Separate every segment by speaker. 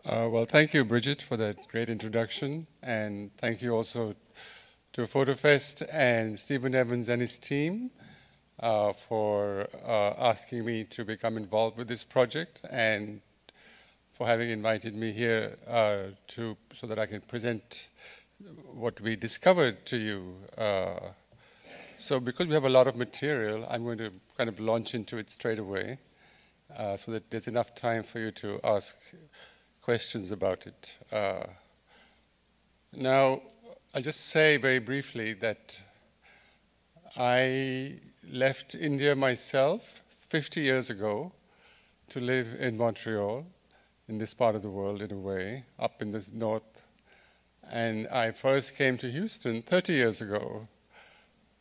Speaker 1: Well, thank you, Bridget, for that great introduction. And thank you also to FotoFest and Stephen Evans and his team for asking me to become involved with this project and for having invited me here so that I can present what we discovered to you. So because we have a lot of material, I'm going to kind of launch into it straight away so that there's enough time for you to ask questions about it. Now, I'll just say very briefly that I left India myself 50 years ago to live in Montreal, in this part of the world in a way, up in the north. And I first came to Houston 30 years ago.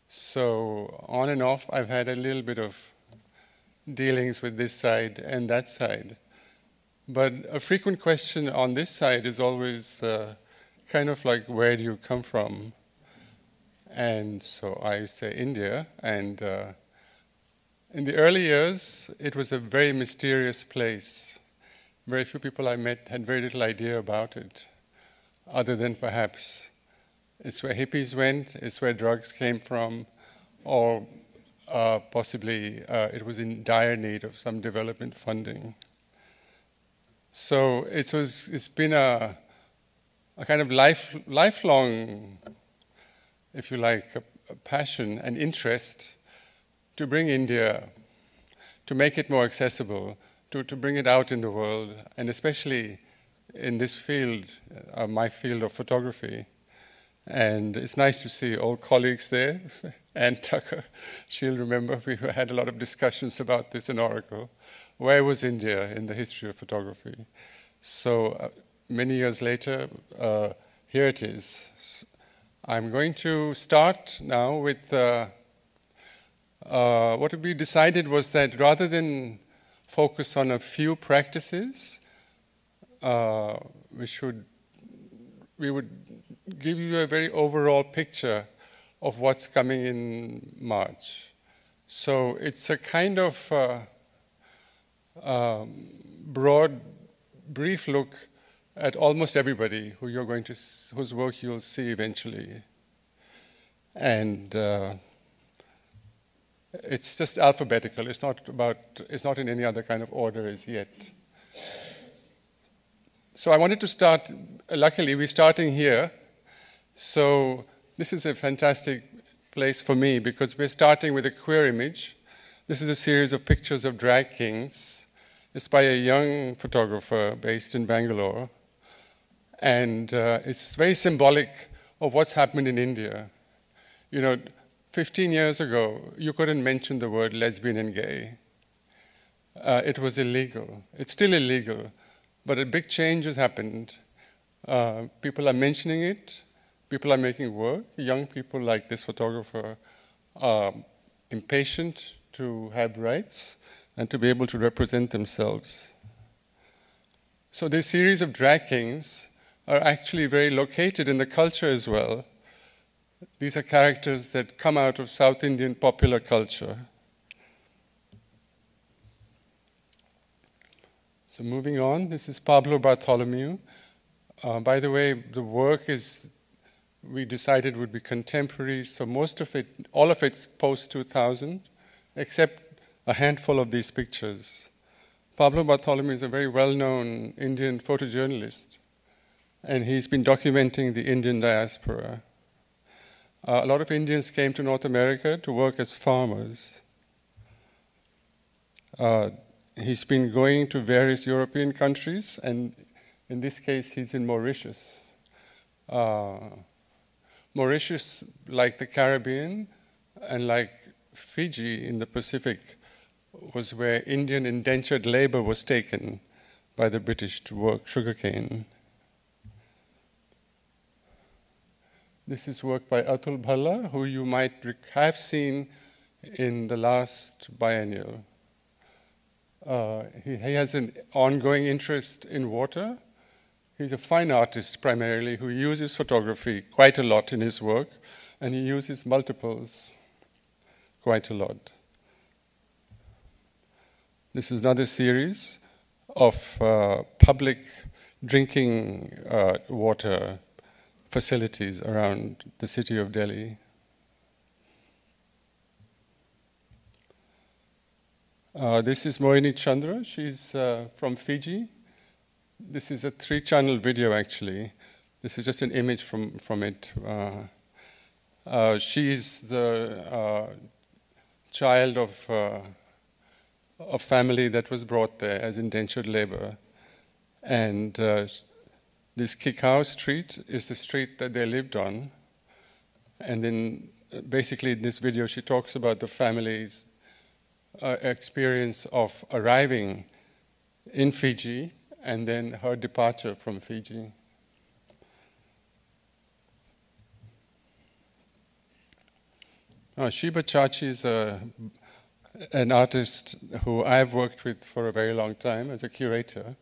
Speaker 1: So on and off, I've had a little bit of dealings with this side and that side. But a frequent question on this side is always kind of like, where do you come from? And so I say India. And in the early years, it was a very mysterious place. Very few people I met had very little idea about it, other than perhaps it's where hippies went, it's where drugs came from, or possibly it was in dire need of some development funding. So it's been a kind of lifelong, if you like, a passion and interest to bring India, to make it more accessible, to bring it out in the world, and especially in this field, my field of photography. And it's nice to see old colleagues there. Anne Tucker, she'll remember, we had a lot of discussions about this in Oracle. Where was India in the history of photography? So many years later, here it is. I'm going to start now with what we decided was that rather than focus on a few practices, we would give you a very overall picture of what's coming in March. So it's a kind of broad, brief look at almost everybody whose work you'll see eventually. And it's just alphabetical. It's not in any other kind of order as yet. So I wanted to start, luckily we're starting here. So this is a fantastic place for me because we're starting with a queer image. This is a series of pictures of drag kings. It's by a young photographer based in Bangalore. And it's very symbolic of what's happened in India. You know, 15 years ago, you couldn't mention the word lesbian and gay. It was illegal. It's still illegal. But a big change has happened. People are mentioning it. People are making work. Young people like this photographer are impatient to have rights and to be able to represent themselves. So this series of drag kings are actually very located in the culture as well. These are characters that come out of South Indian popular culture. So moving on, this is Pablo Bartholomew. By the way, the work we decided would be contemporary, so most of it, all of it's post-2000, except a handful of these pictures. Pablo Bartholomew is a very well-known Indian photojournalist, and he's been documenting the Indian diaspora. A lot of Indians came to North America to work as farmers. He's been going to various European countries, and in this case, he's in Mauritius. Mauritius, like the Caribbean and like Fiji in the Pacific, was where Indian indentured labor was taken by the British to work sugarcane. This is work by Atul Bhalla, who you might have seen in the last Biennial. He has an ongoing interest in water. He's a fine artist primarily who uses photography quite a lot in his work, and he uses multiples quite a lot. This is another series of public drinking water facilities around the city of Delhi. This is Morini Chandra. She's from Fiji. This is a 3-channel video, actually. This is just an image from it. She's the child of a family that was brought there as indentured labor. And this Kikau street is the street that they lived on. And then basically in this video she talks about the family's experience of arriving in Fiji and then her departure from Fiji. Shilpa Chachi is an artist who I've worked with for a very long time as a curator.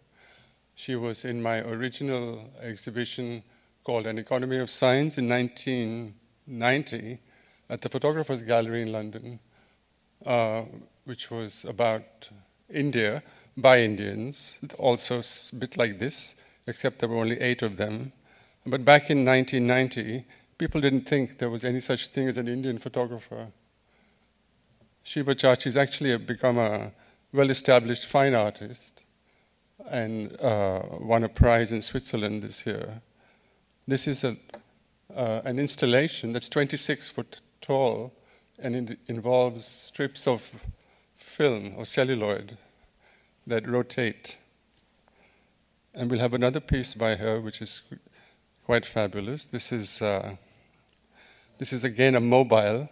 Speaker 1: She was in my original exhibition called An Economy of Science in 1990 at the Photographers Gallery in London, which was about India by Indians, also a bit like this, except there were only 8 of them. But back in 1990, people didn't think there was any such thing as an Indian photographer. Shilpa Chachi has actually become a well-established fine artist and won a prize in Switzerland this year. This is an installation that's 26 foot tall, and it involves strips of film or celluloid that rotate. And we'll have another piece by her, which is quite fabulous. This is again a mobile.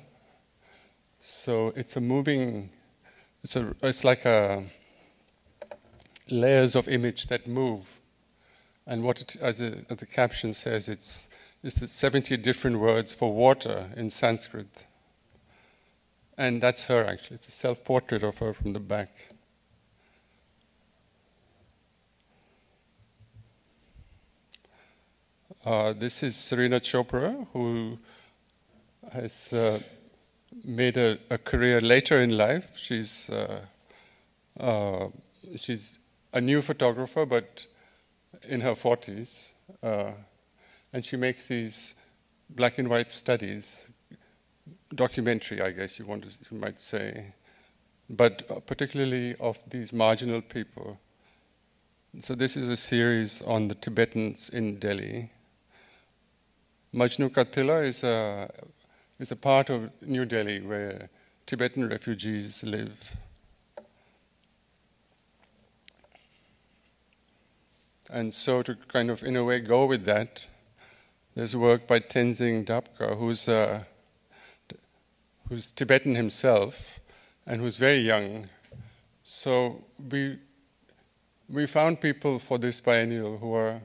Speaker 1: So it's a moving. It's like layers of image that move. And what it, as the caption says, it's 70 different words for water in Sanskrit. And that's her, actually. It's a self-portrait of her from the back. This is Serena Chopra, who has made a career later in life. She's a new photographer, but in her 40s. And she makes these black and white studies, documentary, I guess you might say, but particularly of these marginal people. So this is a series on the Tibetans in Delhi. Majnu Ka Tilla is a part of New Delhi where Tibetan refugees live. And so to kind of, in a way, go with that, there's work by Tenzing Dapka, who's Tibetan himself and who's very young. So we found people for this biennial who are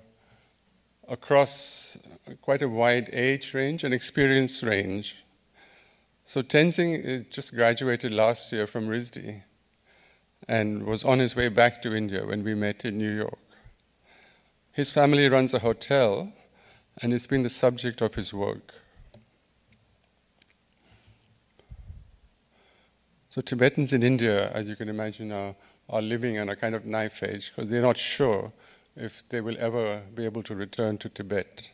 Speaker 1: across quite a wide age range and experience range. So Tenzing just graduated last year from RISD and was on his way back to India when we met in New York. His family runs a hotel, and it's been the subject of his work. So Tibetans in India, as you can imagine, are living on a kind of knife edge because they're not sure if they will ever be able to return to Tibet.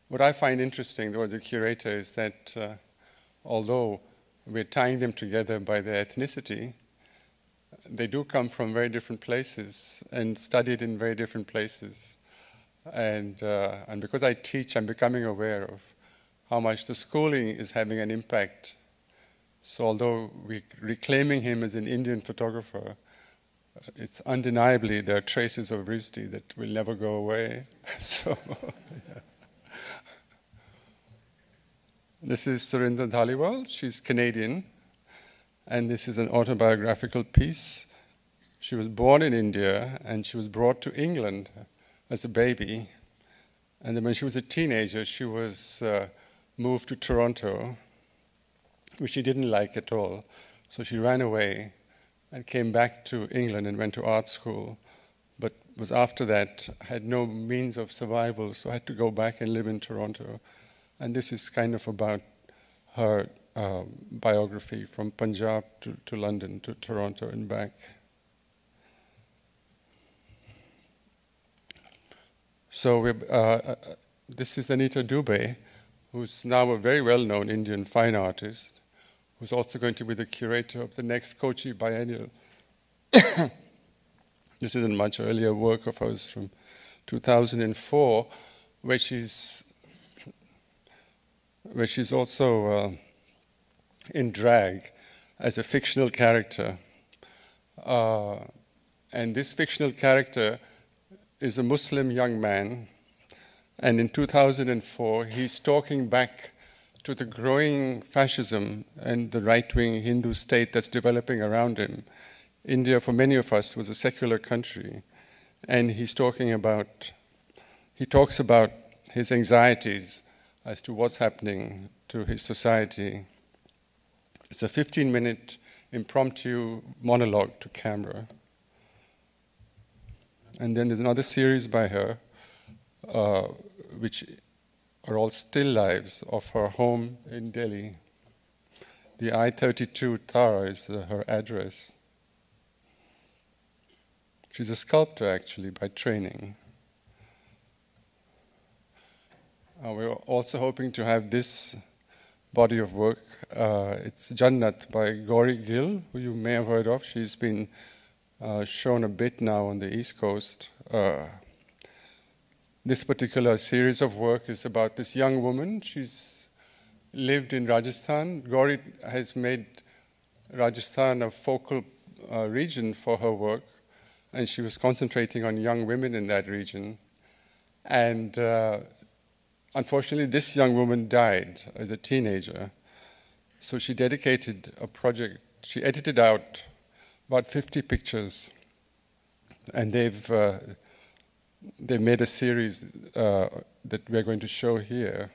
Speaker 1: What I find interesting, though, as a curator, is that although we're tying them together by their ethnicity, they do come from very different places and studied in very different places. And because I teach, I'm becoming aware of how much the schooling is having an impact. So although we're reclaiming him as an Indian photographer, it's undeniably there are traces of RISD that will never go away. So, yeah. This is Sarandon Dhaliwal. She's Canadian. And this is an autobiographical piece. She was born in India and she was brought to England as a baby. And then when she was a teenager, she was moved to Toronto, which she didn't like at all. So she ran away and came back to England and went to art school. But was after that, had no means of survival, so had to go back and live in Toronto. And this is kind of about her biography from Punjab to London to Toronto and back. So this is Anita Dubey, who's now a very well-known Indian fine artist, who's also going to be the curator of the next Kochi Biennial. This is a much earlier work of hers from 2004, where she's also in drag as a fictional character. And this fictional character is a Muslim young man, and in 2004 he's talking back to the growing fascism and the right-wing Hindu state that's developing around him. India, for many of us, was a secular country, and he talks about his anxieties as to what's happening to his society. It's a 15-minute impromptu monologue to camera. And then there's another series by her, which are all still lives of her home in Delhi. The I-32 Tower is her address. She's a sculptor, actually, by training. We're also hoping to have this body of work. It's Jannat by Gauri Gill, who you may have heard of. She's been shown a bit now on the East Coast. This particular series of work is about this young woman. She's lived in Rajasthan. Gauri has made Rajasthan a focal region for her work, and she was concentrating on young women in that region. And unfortunately, this young woman died as a teenager. So she dedicated a project. She edited out about 50 pictures, and they've made a series that we're going to show here.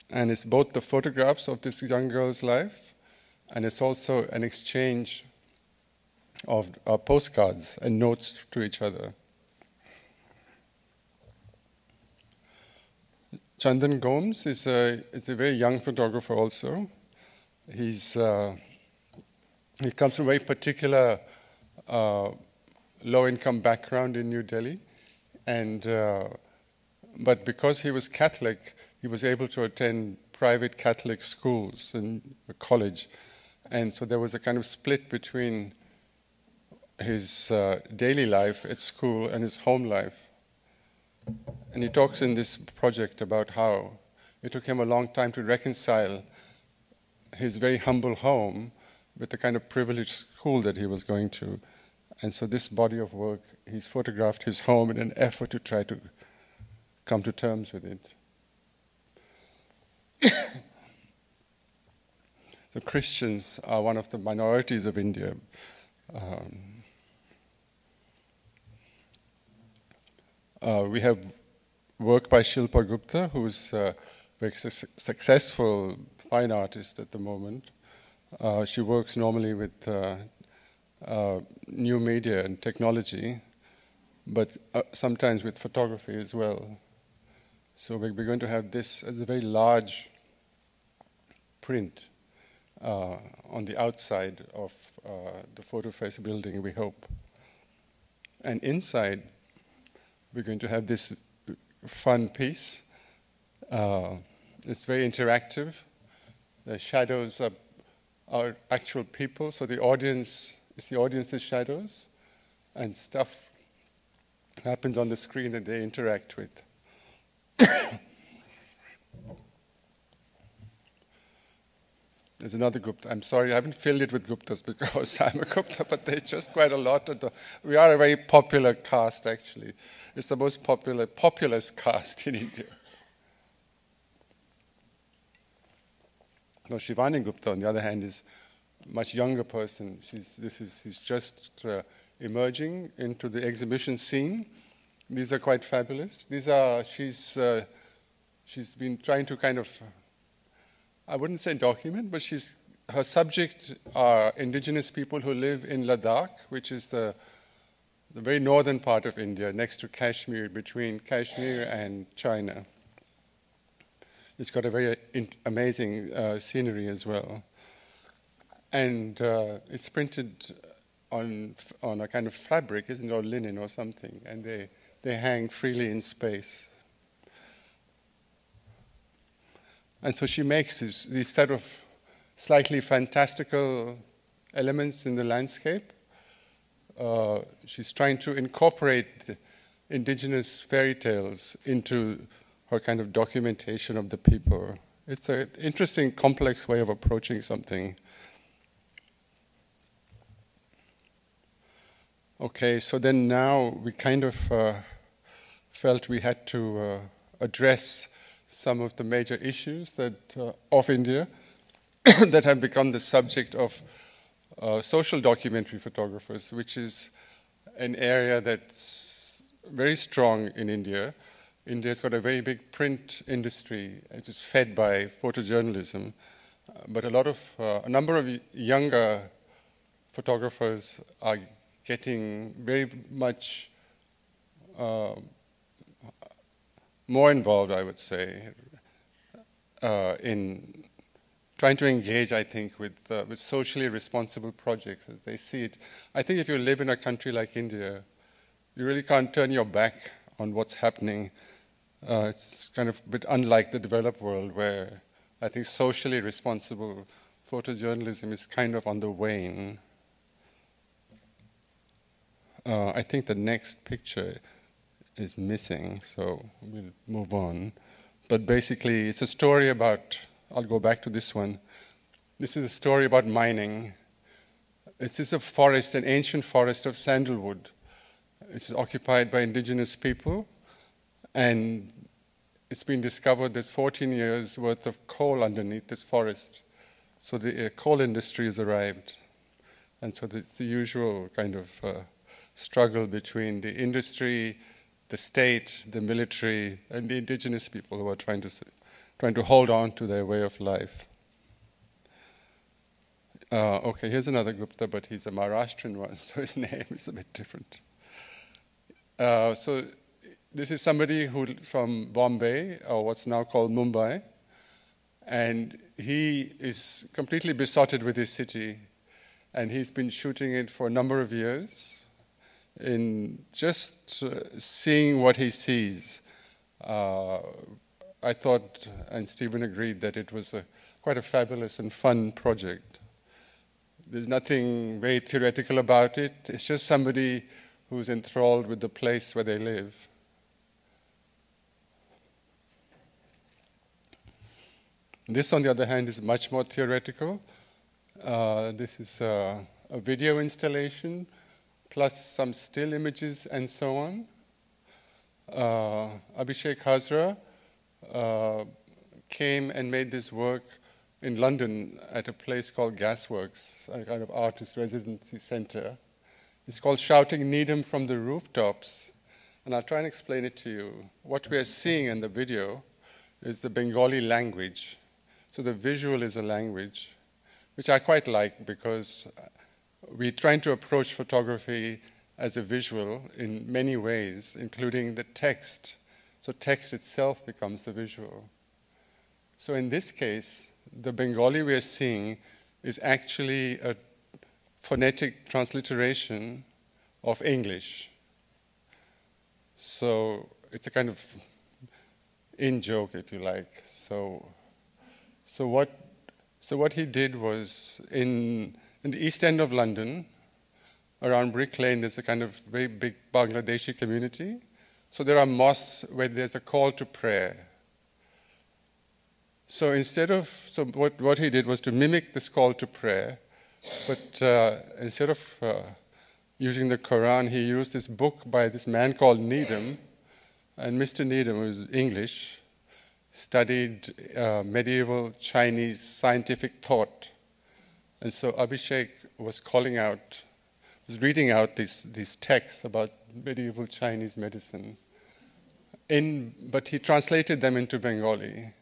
Speaker 1: And it's both the photographs of this young girl's life, and it's also an exchange of postcards and notes to each other. Chandan Gomes is a very young photographer also. He comes from a very particular low-income background in New Delhi, but because he was Catholic, he was able to attend private Catholic schools and a college, and so there was a kind of split between his daily life at school and his home life. And he talks in this project about how it took him a long time to reconcile his very humble home with the kind of privileged school that he was going to. And so this body of work, he's photographed his home in an effort to try to come to terms with it. The Christians are one of the minorities of India. We have work by Shilpa Gupta, who's a very successful fine artist at the moment. She works normally with new media and technology, but sometimes with photography as well. So we're going to have this as a very large print on the outside of the FotoFest building, we hope. And inside, we're going to have this fun piece. It's very interactive. The shadows are actual people, so the audience is the audience's shadows, and stuff happens on the screen that they interact with. There's another Gupta. I'm sorry, I haven't filled it with Guptas because I'm a Gupta, but there's just quite a lot of we are a very popular caste, actually. It's the most populous caste in India. Now, Shivani Gupta, on the other hand, is a much younger person. She's just emerging into the exhibition scene. These are quite fabulous. She's been trying to kind of, I wouldn't say document, but her subject are indigenous people who live in Ladakh, which is the very northern part of India, next to Kashmir, between Kashmir and China. It's got a very amazing scenery as well. And it's printed on a kind of fabric, isn't it, or linen or something, and they hang freely in space. And so she makes these sort of slightly fantastical elements in the landscape. She's trying to incorporate the indigenous fairy tales into her kind of documentation of the people. It's an interesting, complex way of approaching something. Okay, so then now we kind of felt we had to address some of the major issues of India that have become the subject of social documentary photographers, which is an area that's very strong in India. India's got a very big print industry, which is fed by photojournalism, but a number of younger photographers are getting very much more involved, I would say, in trying to engage, I think, with socially responsible projects as they see it. I think if you live in a country like India, you really can't turn your back on what's happening. It's kind of a bit unlike the developed world, where I think socially responsible photojournalism is kind of on the wane. I think the next picture is missing, so we'll move on. But basically, it's a story about, I'll go back to this one. This is a story about mining. This is a forest, an ancient forest of sandalwood. It's occupied by indigenous people, and it's been discovered there's 14 years worth of coal underneath this forest. So the coal industry has arrived. And so the usual kind of struggle between the industry, the state, the military, and the indigenous people who are trying to hold on to their way of life. Okay, here's another Gupta, but he's a Maharashtrian one, so his name is a bit different. So this is somebody who from Bombay, or what's now called Mumbai, and he is completely besotted with his city, and he's been shooting it for a number of years in just seeing what he sees. I thought, and Stephen agreed, that it was quite a fabulous and fun project. There's nothing very theoretical about it. It's just somebody who's enthralled with the place where they live. This, on the other hand, is much more theoretical. This is a video installation, plus some still images and so on. Abhishek Hazra came and made this work in London at a place called Gasworks, a kind of artist residency center. It's called Shouting Needham from the Rooftops. And I'll try and explain it to you. What we are seeing in the video is the Bengali language. So the visual is a language, which I quite like because we're trying to approach photography as a visual in many ways, including the text. So text itself becomes the visual. So in this case, the Bengali we are seeing is actually a phonetic transliteration of English. So it's a kind of in-joke, if you like. So what he did was in the East End of London, around Brick Lane, there's a kind of very big Bangladeshi community. So there are mosques where there's a call to prayer. So what he did was to mimic this call to prayer, but instead of using the Quran, he used this book by this man called Needham, and Mr. Needham, who's English, studied medieval Chinese scientific thought. And so Abhishek was reading out these texts about medieval Chinese medicine, but he translated them into Bengali.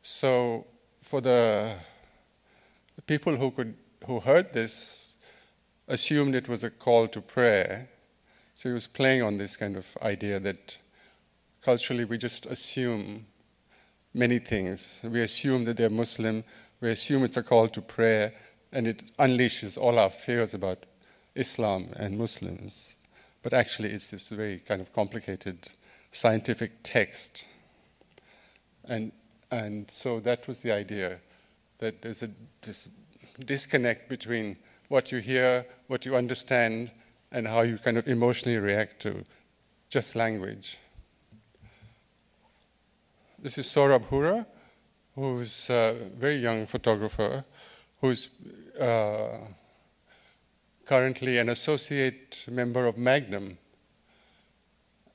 Speaker 1: So for the people who heard this assumed it was a call to prayer. So he was playing on this kind of idea that culturally we just assume many things. We assume that they're Muslim, we assume it's a call to prayer, and it unleashes all our fears about Islam and Muslims. But actually it's this very kind of complicated scientific text. And so that was the idea, that there's this disconnect between what you hear, what you understand, and how you kind of emotionally react to just language. This is Saurabh Hura, who's a very young photographer, who's currently an associate member of Magnum.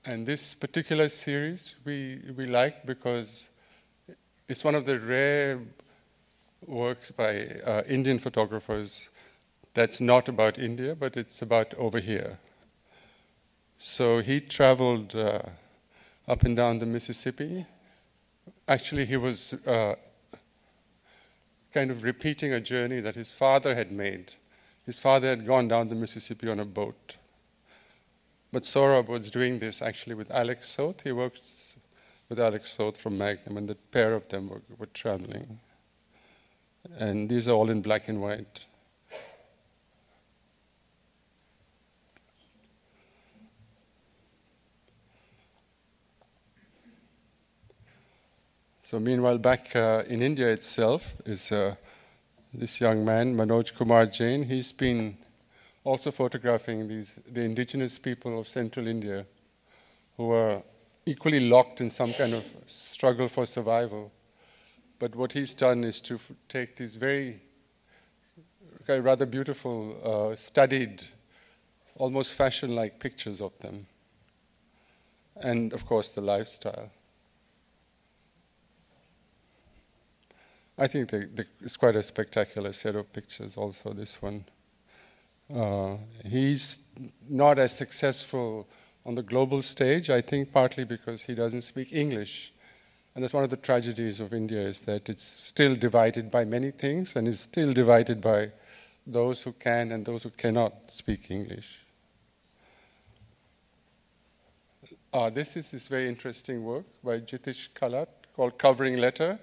Speaker 1: And this particular series we like because it's one of the rare works by Indian photographers that's not about India, but it's about over here. So he traveled up and down the Mississippi. Actually, he was kind of repeating a journey that his father had made. His father had gone down the Mississippi on a boat. But Saurabh was doing this actually with Alex Soth. He worked with Alex Soth from Magnum, and the pair of them were traveling. And these are all in black and white. So meanwhile, back in India itself is this young man, Manoj Kumar Jain. He's been also photographing the indigenous people of central India who are equally locked in some kind of struggle for survival. But what he's done is to take these very rather beautiful, studied, almost fashion-like pictures of them. And of course the lifestyle. I think it's quite a spectacular set of pictures also, this one. He's not as successful on the global stage, I think partly because he doesn't speak English. And that's one of the tragedies of India, is that it's still divided by many things, and it's still divided by those who can and those who cannot speak English. This is this very interesting work by Jitish Kalat called Covering Letter.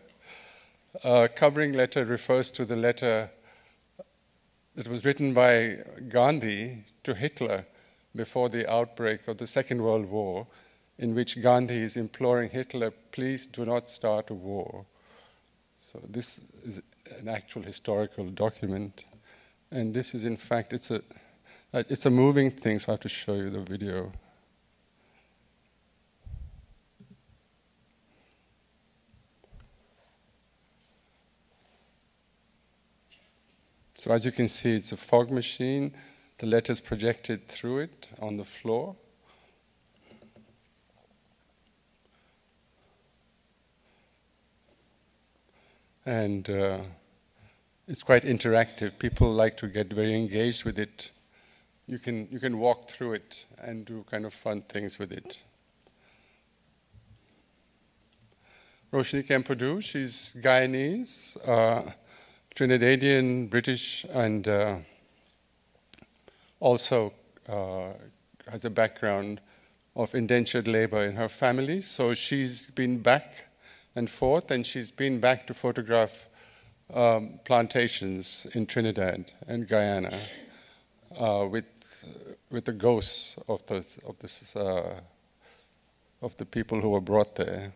Speaker 1: Covering letter refers to the letter that was written by Gandhi to Hitler before the outbreak of the Second World War, in which Gandhi is imploring Hitler, please do not start a war. So this is an actual historical document. And this is, in fact, it's a moving thing, so I have to show you the video. So as you can see, it's a fog machine. The letter's projected through it on the floor. And it's quite interactive. People like to get very engaged with it. You can walk through it and do kind of fun things with it. Roshni Kempadu, she's Guyanese, Trinidadian, British, and also has a background of indentured labor in her family. So she's been back and forth, and she's been back to photograph plantations in Trinidad and Guyana with the ghosts of the people who were brought there.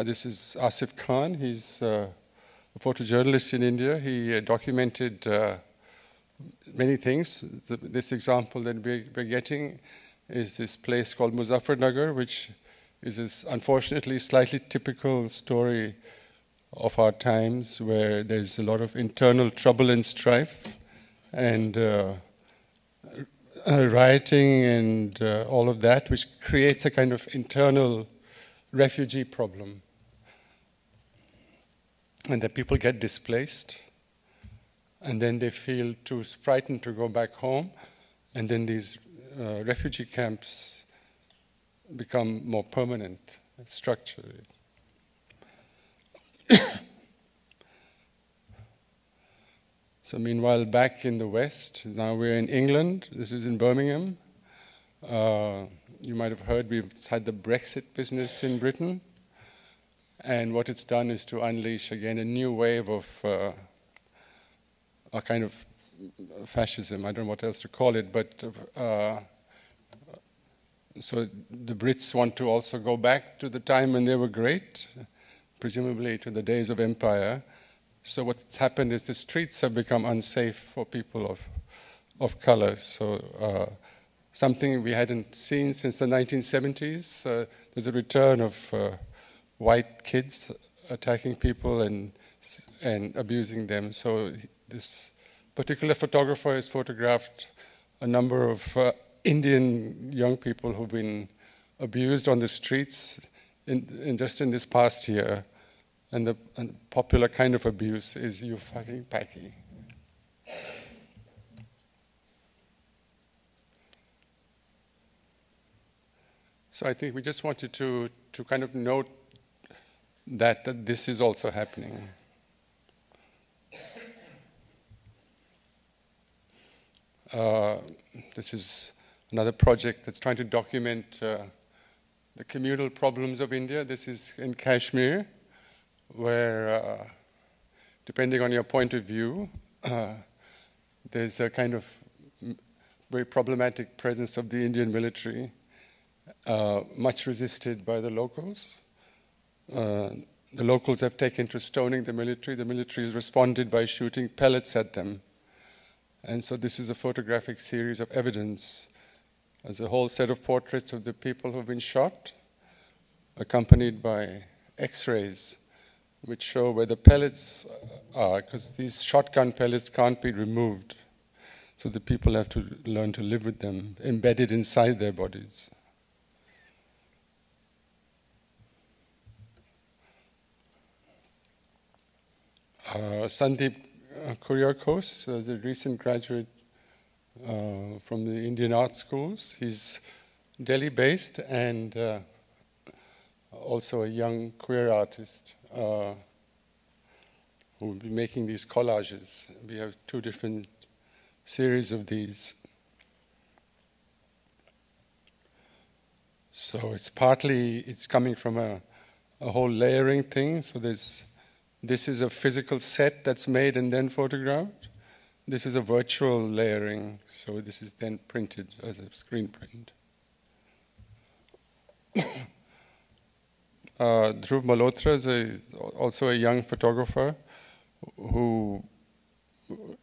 Speaker 1: This is Asif Khan. He's a photojournalist in India. He documented many things. This example that we're getting is this place called Muzaffarnagar, which is this unfortunately slightly typical story of our times, where there's a lot of internal trouble and strife and rioting and all of that, which creates a kind of internal refugee problem, and that people get displaced, and then they feel too frightened to go back home, and then these refugee camps become more permanent structurally. So meanwhile, back in the West, now we're in England. This is in Birmingham. you might have heard we've had the Brexit business in Britain, and what it's done is to unleash again a new wave of a kind of fascism. I don't know what else to call it, but so the Brits want to also go back to the time when they were great, presumably to the days of empire. So what's happened is the streets have become unsafe for people of color. So something we hadn't seen since the 1970s. There's a return of white kids attacking people and abusing them. So this particular photographer has photographed a number of Indian young people who've been abused on the streets just in this past year. And the popular kind of abuse is "you fucking packy." So I think we just wanted to kind of note that this is also happening. This is another project that's trying to document the communal problems of India. This is in Kashmir, where, depending on your point of view, there's a kind of very problematic presence of the Indian military, much resisted by the locals. The locals have taken to stoning the military. The military has responded by shooting pellets at them. And so this is a photographic series of evidence. There's a whole set of portraits of the people who've been shot, accompanied by X-rays, which show where the pellets are, because these shotgun pellets can't be removed. So the people have to learn to live with them, embedded inside their bodies. Sandeep Kuriakose is a recent graduate from the Indian art schools. He's Delhi-based and also a young queer artist who will be making these collages. We have 2 different series of these. So it's coming from a whole layering thing. So this is a physical set that's made and then photographed. This is a virtual layering, so this is then printed as a screen print. Dhruv Malhotra is also a young photographer who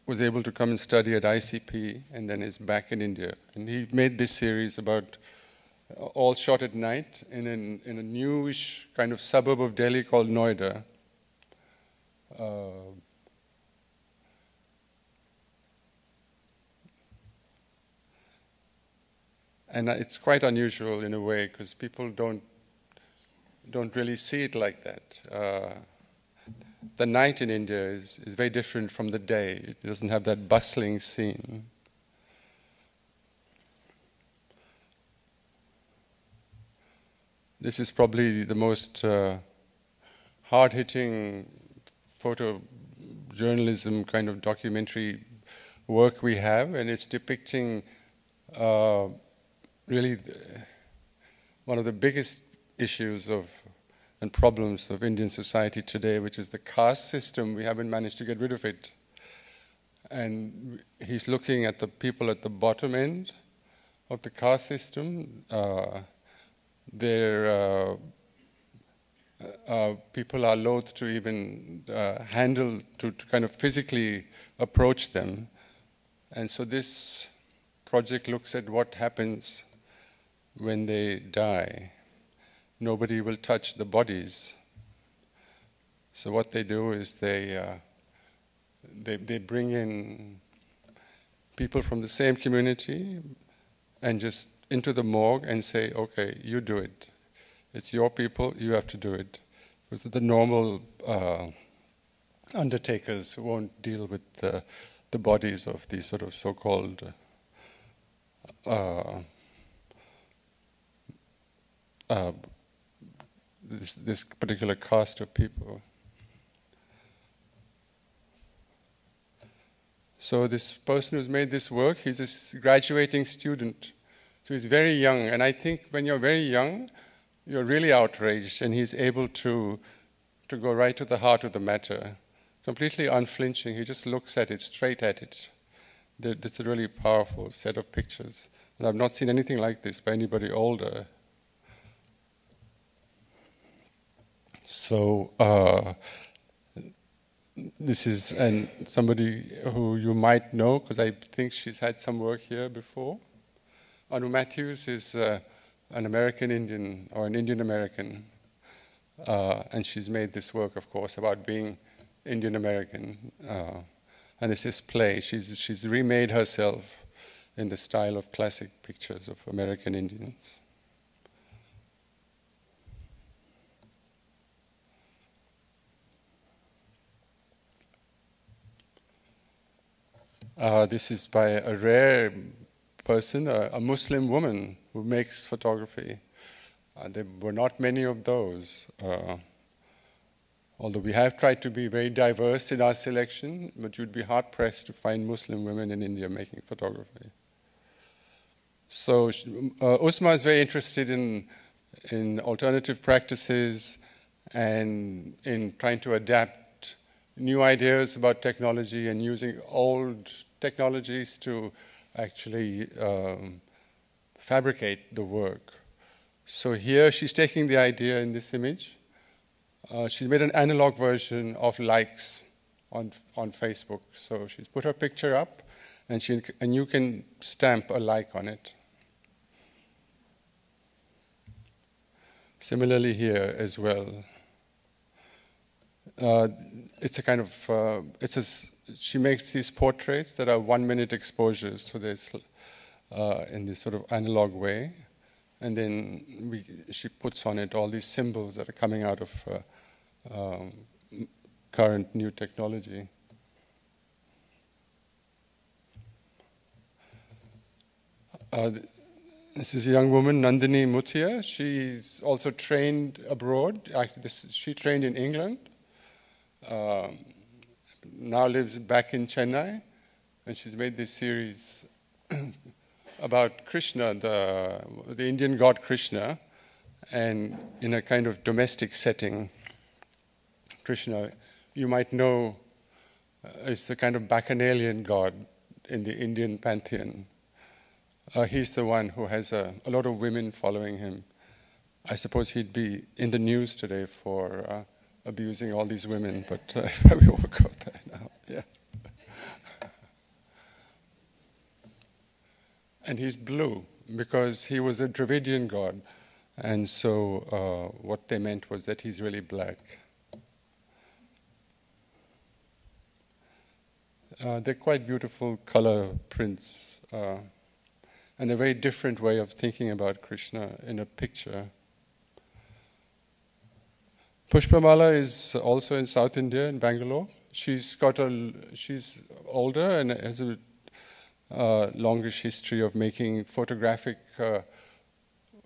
Speaker 1: was able to come and study at ICP and then is back in India. And he made this series about all shot at night in a newish kind of suburb of Delhi called Noida. And it's quite unusual in a way because people don't really see it like that. The night in India is very different from the day. It doesn't have that bustling scene. This is probably the most hard-hitting photojournalism kind of documentary work we have, and it's depicting really one of the biggest issues and problems of Indian society today, which is the caste system. We haven't managed to get rid of it. And he's looking at the people at the bottom end of the caste system. People are loath to even handle, to kind of physically approach them. And so this project looks at what happens when they die. Nobody will touch the bodies. So what they do is they bring in people from the same community and just into the morgue and say, okay, you do it. It's your people, you have to do it. Because the normal undertakers won't deal with the bodies of these sort of so-called this particular caste of people. So this person who's made this work, he's a graduating student. So he's very young, and I think when you're very young, you're really outraged, and he's able to go right to the heart of the matter, completely unflinching. He just looks at it, straight at it. That's a really powerful set of pictures. And I've not seen anything like this by anybody older. So this is somebody who you might know, because I think she's had some work here before. Anu Matthews is an American Indian, or an Indian American, and she's made this work, of course, about being Indian American. And it's this play. She's remade herself in the style of classic pictures of American Indians. This is by a rare person, a Muslim woman who makes photography. There were not many of those, although we have tried to be very diverse in our selection, but you'd be hard-pressed to find Muslim women in India making photography. So Usma is very interested in alternative practices and in trying to adapt new ideas about technology and using old technologies to actually fabricate the work. So here she's taking the idea in this image. She's made an analog version of likes on Facebook. So she's put her picture up, and you can stamp a like on it. Similarly here as well. It's a kind of, she makes these portraits that are 1-minute exposures, so there's in this sort of analog way, and then she puts on it all these symbols that are coming out of current new technology. This is a young woman, Nandini Mutia. She's also trained abroad. She trained in England. Now lives back in Chennai, and she's made this series about Krishna, the Indian god Krishna, and in a kind of domestic setting. Krishna, you might know, is the kind of bacchanalian god in the Indian pantheon. He's the one who has a lot of women following him. I suppose he'd be in the news today for abusing all these women, but we won't go there now. Yeah. And he's blue because he was a Dravidian god, and so what they meant was that he's really black. They're quite beautiful color prints, and a very different way of thinking about Krishna in a picture. Pushpamala is also in South India, in Bangalore. She's older and has a longish history of making photographic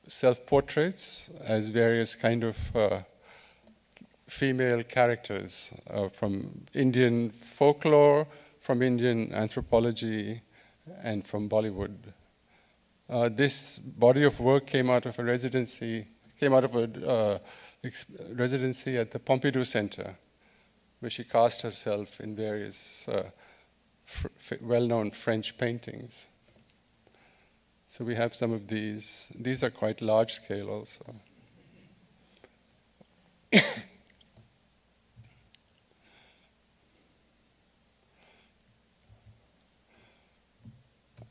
Speaker 1: self-portraits as various kind of female characters from Indian folklore, from Indian anthropology, and from Bollywood. This body of work came out of a residency at the Pompidou Center, where she cast herself in various well-known French paintings. So we have some of these. These are quite large scale also.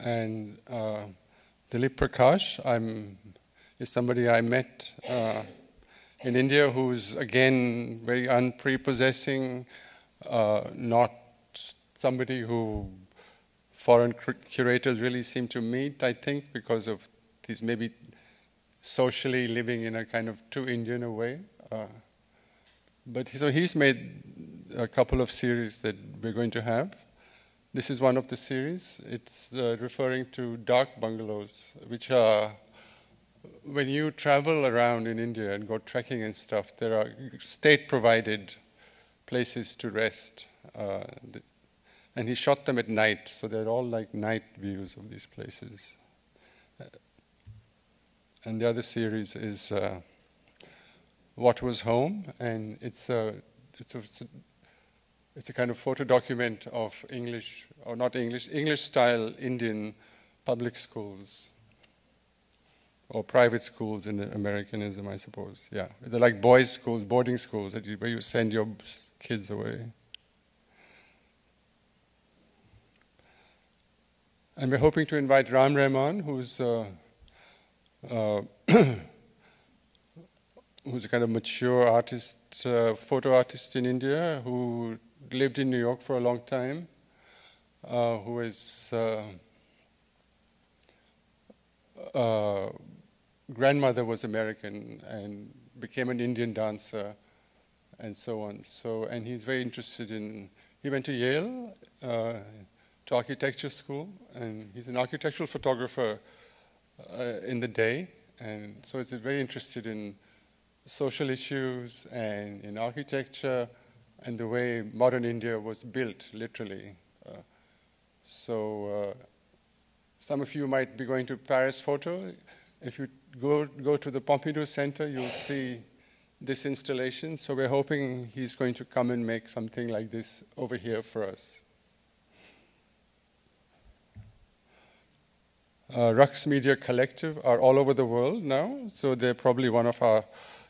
Speaker 1: And Dilip Prakash is somebody I met in India who's, again, very unprepossessing, not somebody who foreign curators really seem to meet, I think, because of he's maybe socially living in a kind of too Indian a way. So he's made a couple of series that we're going to have. This is one of the series. It's referring to dark bungalows, which are, when you travel around in India and go trekking and stuff, there are state-provided places to rest. And he shot them at night, so they're all like night views of these places. And the other series is What Was Home, and it's a kind of photo document of English, or not English, English-style Indian public schools, or private schools in Americanism, I suppose. Yeah, they're like boys' schools, boarding schools, where you send your kids away. And we're hoping to invite Ram Rahman, who's who's a kind of mature artist, photo artist in India, who lived in New York for a long time, who is grandmother was American and became an Indian dancer, and so on. And he's very interested in. He went to Yale, to architecture school, and he's an architectural photographer in the day, and so he's very interested in social issues and in architecture and the way modern India was built, literally. Some of you might be going to Paris Photo. If you go to the Pompidou Center, you'll see this installation. So we're hoping he's going to come and make something like this over here for us. Rux Media Collective are all over the world now, so they're probably one of our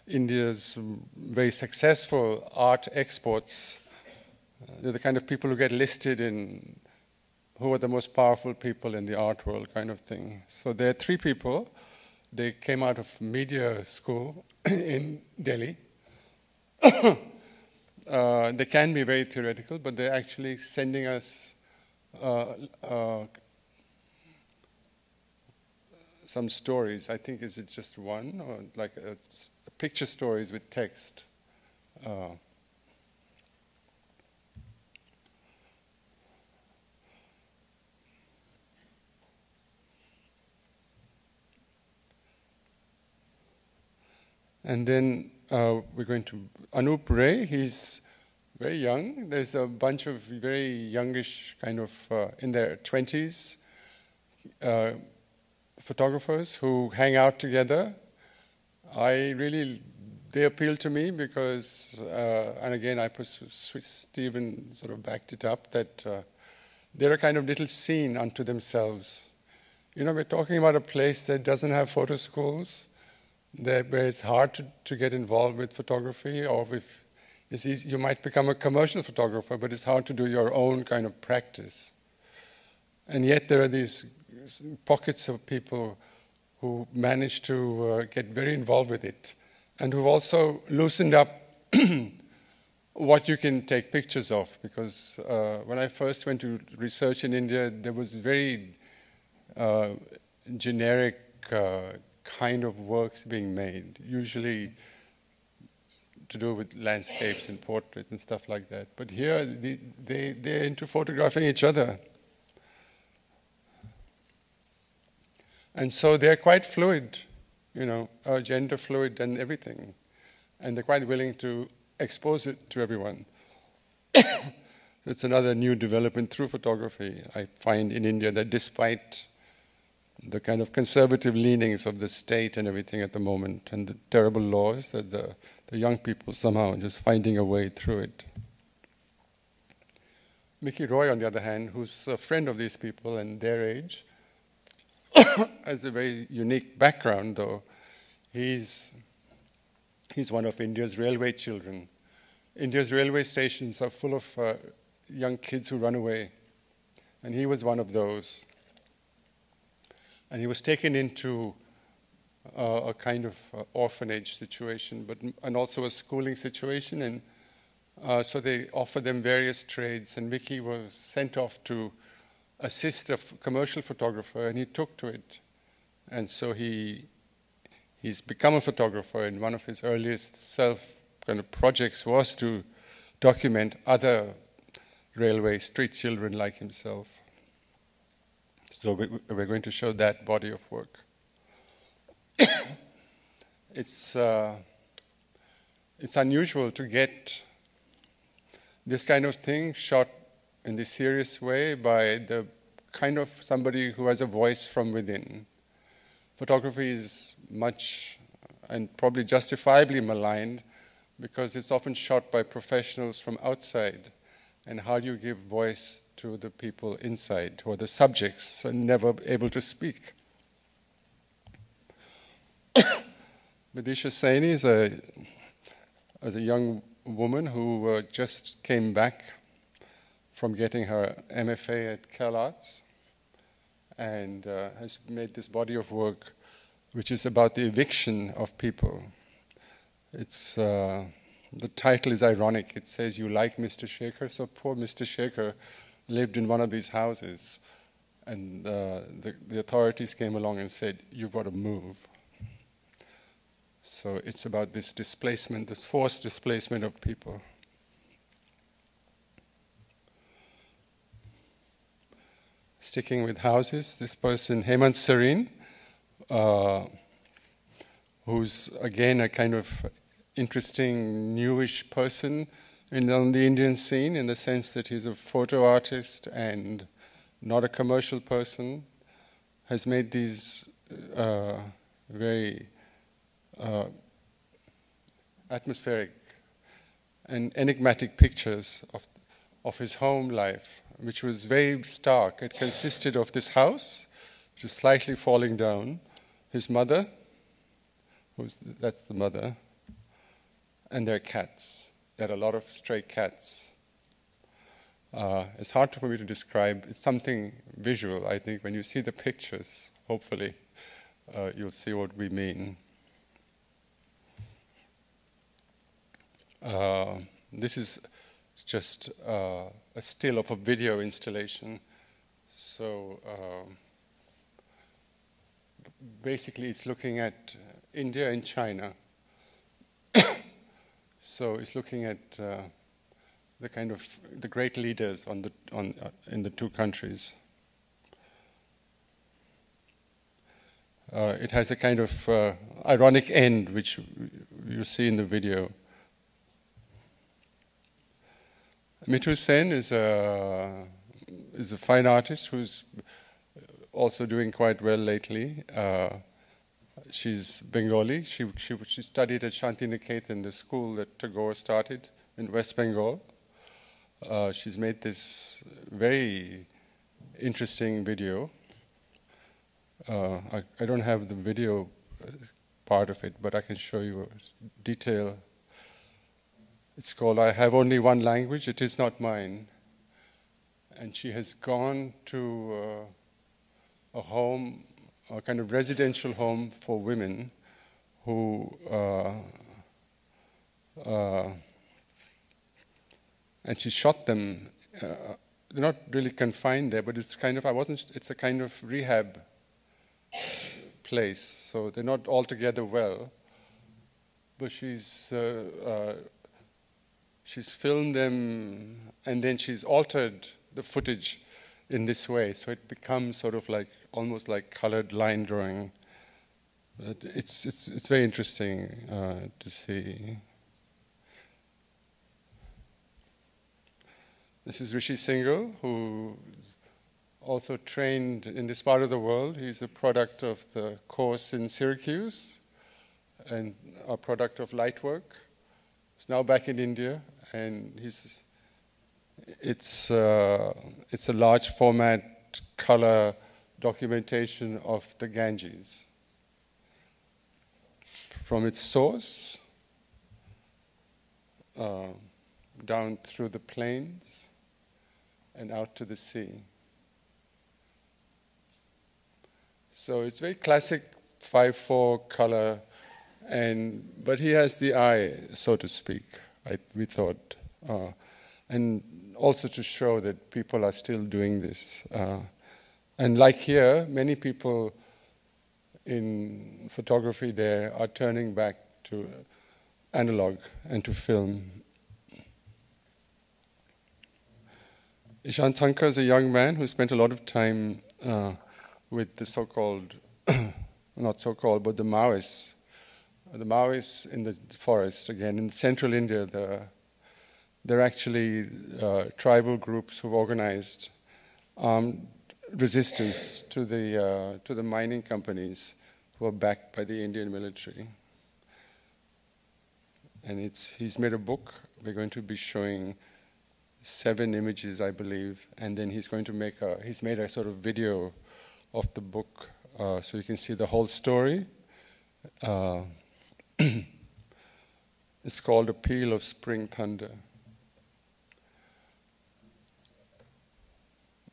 Speaker 1: India's very successful art exports. They're the kind of people who get listed in who are the most powerful people in the art world, kind of thing. So there are 3 people. They came out of media school in Delhi. They can be very theoretical, but they're actually sending us some stories. I think, is it just one, or like picture stories with text? And then we're going to Anup Ray. He's very young. There's a bunch of very youngish, kind of in their 20s, photographers who hang out together. They appeal to me because, and again, Stephen sort of backed it up, that they're a kind of little scene unto themselves. You know, we're talking about a place that doesn't have photo schools, where it's hard to get involved with photography, or if it's easy, you might become a commercial photographer, but it's hard to do your own kind of practice. And yet there are these pockets of people who manage to get very involved with it, and who've also loosened up what you can take pictures of, because when I first went to research in India, there was very generic kind of works being made, usually to do with landscapes and portraits and stuff like that. But here, they're into photographing each other. And so they're quite fluid, you know, gender fluid and everything. And they're quite willing to expose it to everyone. It's another new development through photography. I find in India that despite the kind of conservative leanings of the state and everything at the moment, and the terrible laws, that the young people somehow just finding a way through it. Mickey Roy, on the other hand, who's a friend of these people and their age, has a very unique background, though. He's one of India's railway children. India's railway stations are full of young kids who run away, and he was one of those. And he was taken into a kind of orphanage situation, and also a schooling situation, and so they offered them various trades, and Vicky was sent off to assist a commercial photographer, and he took to it. And so he's become a photographer, and one of his earliest kind of projects was to document other railway street children like himself. So we're going to show that body of work. It's unusual to get this kind of thing shot in this serious way by the kind of somebody who has a voice from within. Photography is much and probably justifiably maligned because it's often shot by professionals from outside. And how do you give voice to the people inside who are the subjects and never able to speak? Vidisha Saini is a young woman who just came back from getting her MFA at CalArts and has made this body of work which is about the eviction of people. It's the title is ironic. It says, "You like Mr. Shekhar?" So poor Mr. Shekhar lived in one of these houses, and the authorities came along and said, "You've got to move." So it's about this displacement, this forced displacement of people. Sticking with houses, this person, Hemant Sareen, who's again a kind of interesting newish person on the Indian scene in the sense that he's a photo artist and not a commercial person, has made these very atmospheric and enigmatic pictures of his home life, which was very stark. It consisted of this house, which was slightly falling down, his mother, that's the mother, and their cats. They had a lot of stray cats. It's hard for me to describe. It's something visual, I think. When you see the pictures, hopefully, you'll see what we mean. This is just a still of a video installation. So basically it's looking at India and China. So it's looking at the kind of the great leaders in the two countries. It has a kind of ironic end, which you see in the video. Mithu Sen is a fine artist who's also doing quite well lately. She's Bengali. She studied at Shantiniketan, the school that Tagore started in West Bengal. She's made this very interesting video. I don't have the video part of it, but I can show you a detail. It's called "I Have Only One Language, It Is Not Mine." And she has gone to a home, a kind of residential home for women who, and she shot them. They're not really confined there, but it's kind of, it's a kind of rehab place, so they're not altogether well. But she's filmed them, and then she's altered the footage in this way, so it becomes sort of like almost like colored line drawing. But it's very interesting to see. This is Rishi Singhal, who also trained in this part of the world. He's a product of the course in Syracuse and a product of light work. He's now back in India, and it's a large format color documentation of the Ganges from its source down through the plains and out to the sea. So it's very classic 5/4 color, but he has the eye, so to speak, we thought. And also to show that people are still doing this. And like here, many people in photography there are turning back to analog and to film. Ishan Thankar is a young man who spent a lot of time with the so-called, not so-called, but the Maoists. The Maoists in the forest, again, in central India, they're actually tribal groups who've organized resistance to the mining companies who are backed by the Indian military. And he's made a book. We're going to be showing 7 images, I believe, and then he's going to he's made a sort of video of the book, so you can see the whole story. It's called A Peal of Spring Thunder.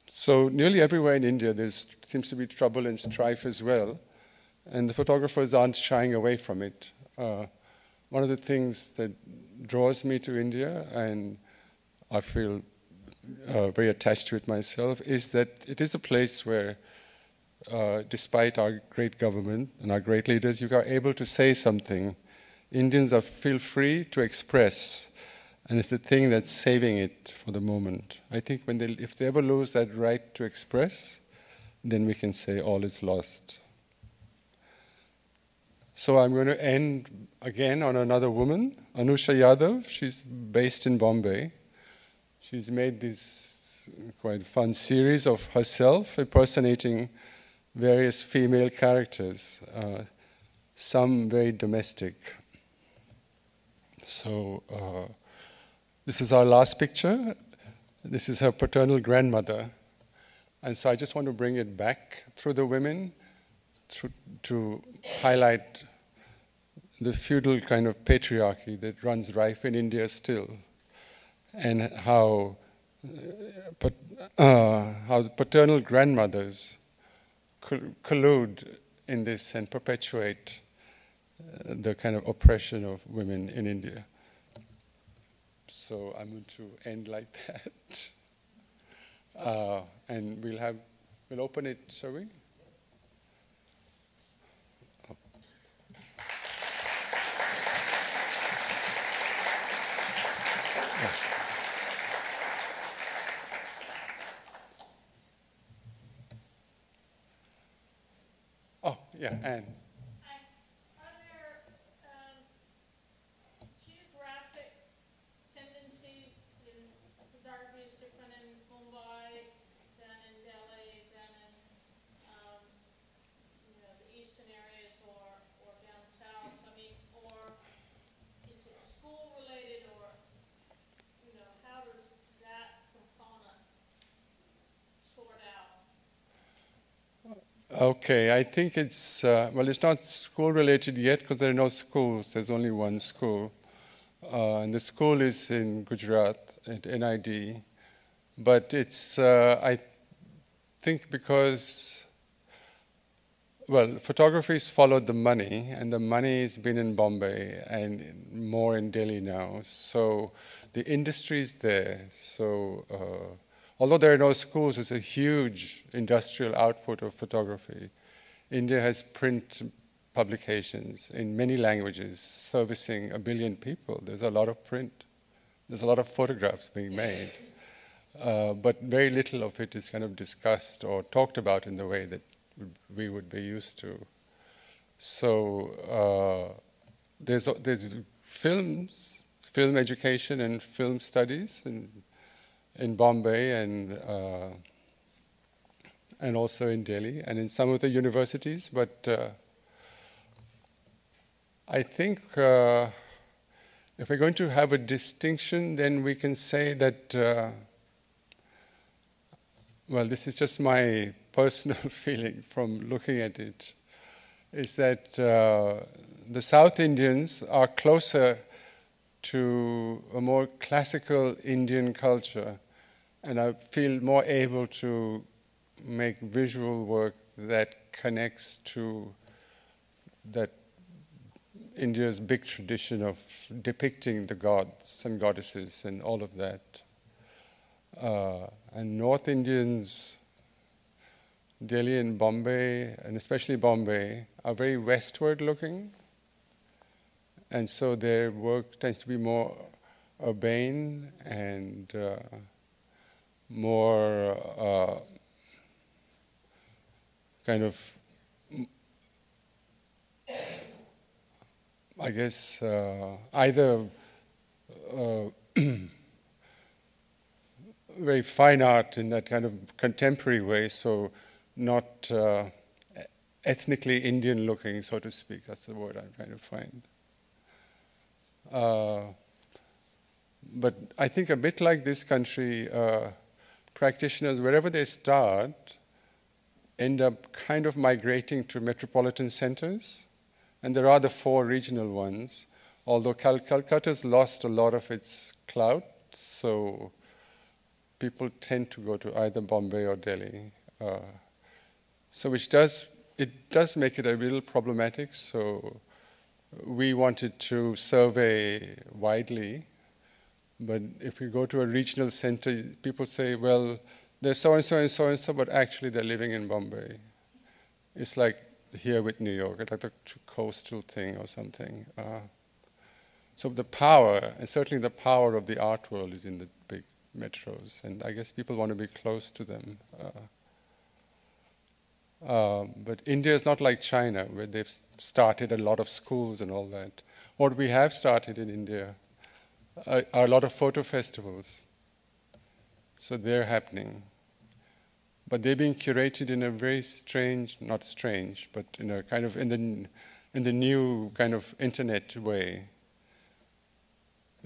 Speaker 1: So nearly everywhere in India there seems to be trouble and strife as well, and the photographers aren't shying away from it. One of the things that draws me to India, and I feel very attached to it myself, is that it is a place where, despite our great government and our great leaders, you are able to say something. Indians feel free to express, and it's the thing that's saving it for the moment. I think if they ever lose that right to express, then we can say all is lost. So I'm going to end again on another woman, Anusha Yadav. She's based in Bombay. She's made this quite fun series of herself impersonating various female characters, some very domestic. So this is our last picture. This is her paternal grandmother. And so I just want to bring it back through the women to highlight the feudal kind of patriarchy that runs rife in India still, and how the paternal grandmothers collude in this and perpetuate the kind of oppression of women in India. So I'm going to end like that. And we'll open it, shall we? Oh, yeah, Anne.
Speaker 2: Are there geographic tendencies in photography is different in Mumbai than in Delhi, than in the eastern areas or down south? I mean, or is it school related, or how does that component sort out?
Speaker 1: Okay, I think it's not school-related yet because there are no schools. There's only one school. And the school is in Gujarat at NID. But it's, I think because, photography's followed the money, and the money's been in Bombay and more in Delhi now. So the industry's there. So although there are no schools, it's a huge industrial output of photography. India has print publications in many languages, servicing 1 billion people. There's a lot of print. There's a lot of photographs being made. But very little of it is kind of discussed or talked about in the way that we would be used to. So there's film education and film studies in Bombay and also in Delhi and in some of the universities. But I think if we're going to have a distinction, then we can say that, this is just my personal feeling from looking at it, is that the South Indians are closer to a more classical Indian culture, and I feel more able to make visual work that connects to that India's big tradition of depicting the gods and goddesses and all of that. And North Indians, Delhi and Bombay, and especially Bombay, are very westward looking. And so their work tends to be more urbane and more kind of, I guess, either very fine art in that kind of contemporary way, so not ethnically Indian looking, so to speak. That's the word I'm trying to find. But I think a bit like this country, practitioners, wherever they start, end up kind of migrating to metropolitan centers. And there are the 4 regional ones, although Calcutta's lost a lot of its clout, so people tend to go to either Bombay or Delhi. So it does make it a little problematic. So we wanted to survey widely, but if we go to a regional center, people say, well, there's so-and-so and so-and-so, but actually they're living in Bombay. It's like here with New York, it's like the coastal thing or something. So the power, and certainly the power of the art world is in the big metros, and I guess people want to be close to them. But India is not like China, where they've started a lot of schools and all that. What we have started in India are a lot of photo festivals. So they're happening. But they're being curated in a very strange, not strange, but in a kind of in the new kind of internet way.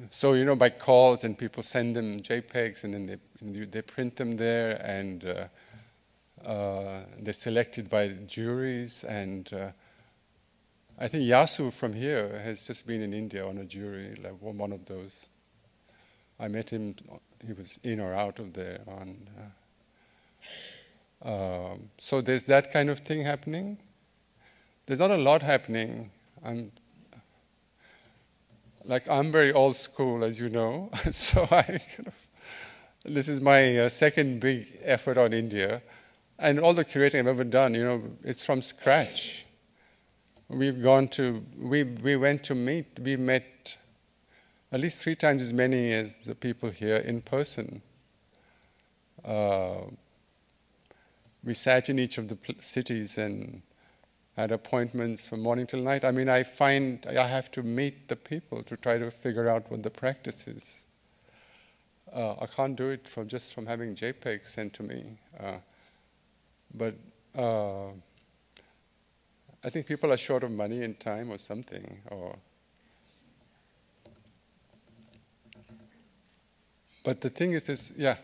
Speaker 1: So, you know, by calls, and people send them JPEGs, and then they print them there, and they're selected by juries. And I think Yasu from here has just been in India on a jury, like one of those. I met him, he was in or out of there. So there's that kind of thing happening. There's not a lot happening. I'm very old school, as you know, so this is my second big effort on India, and all the curating I've ever done, you know, it's from scratch. We met at least 3 times as many as the people here in person. We sat in each of the cities and had appointments from morning till night. I mean, I find I have to meet the people to try to figure out what the practice is. I can't do it just from having JPEGs sent to me. But I think people are short of money and time or something. But the thing is this, yeah.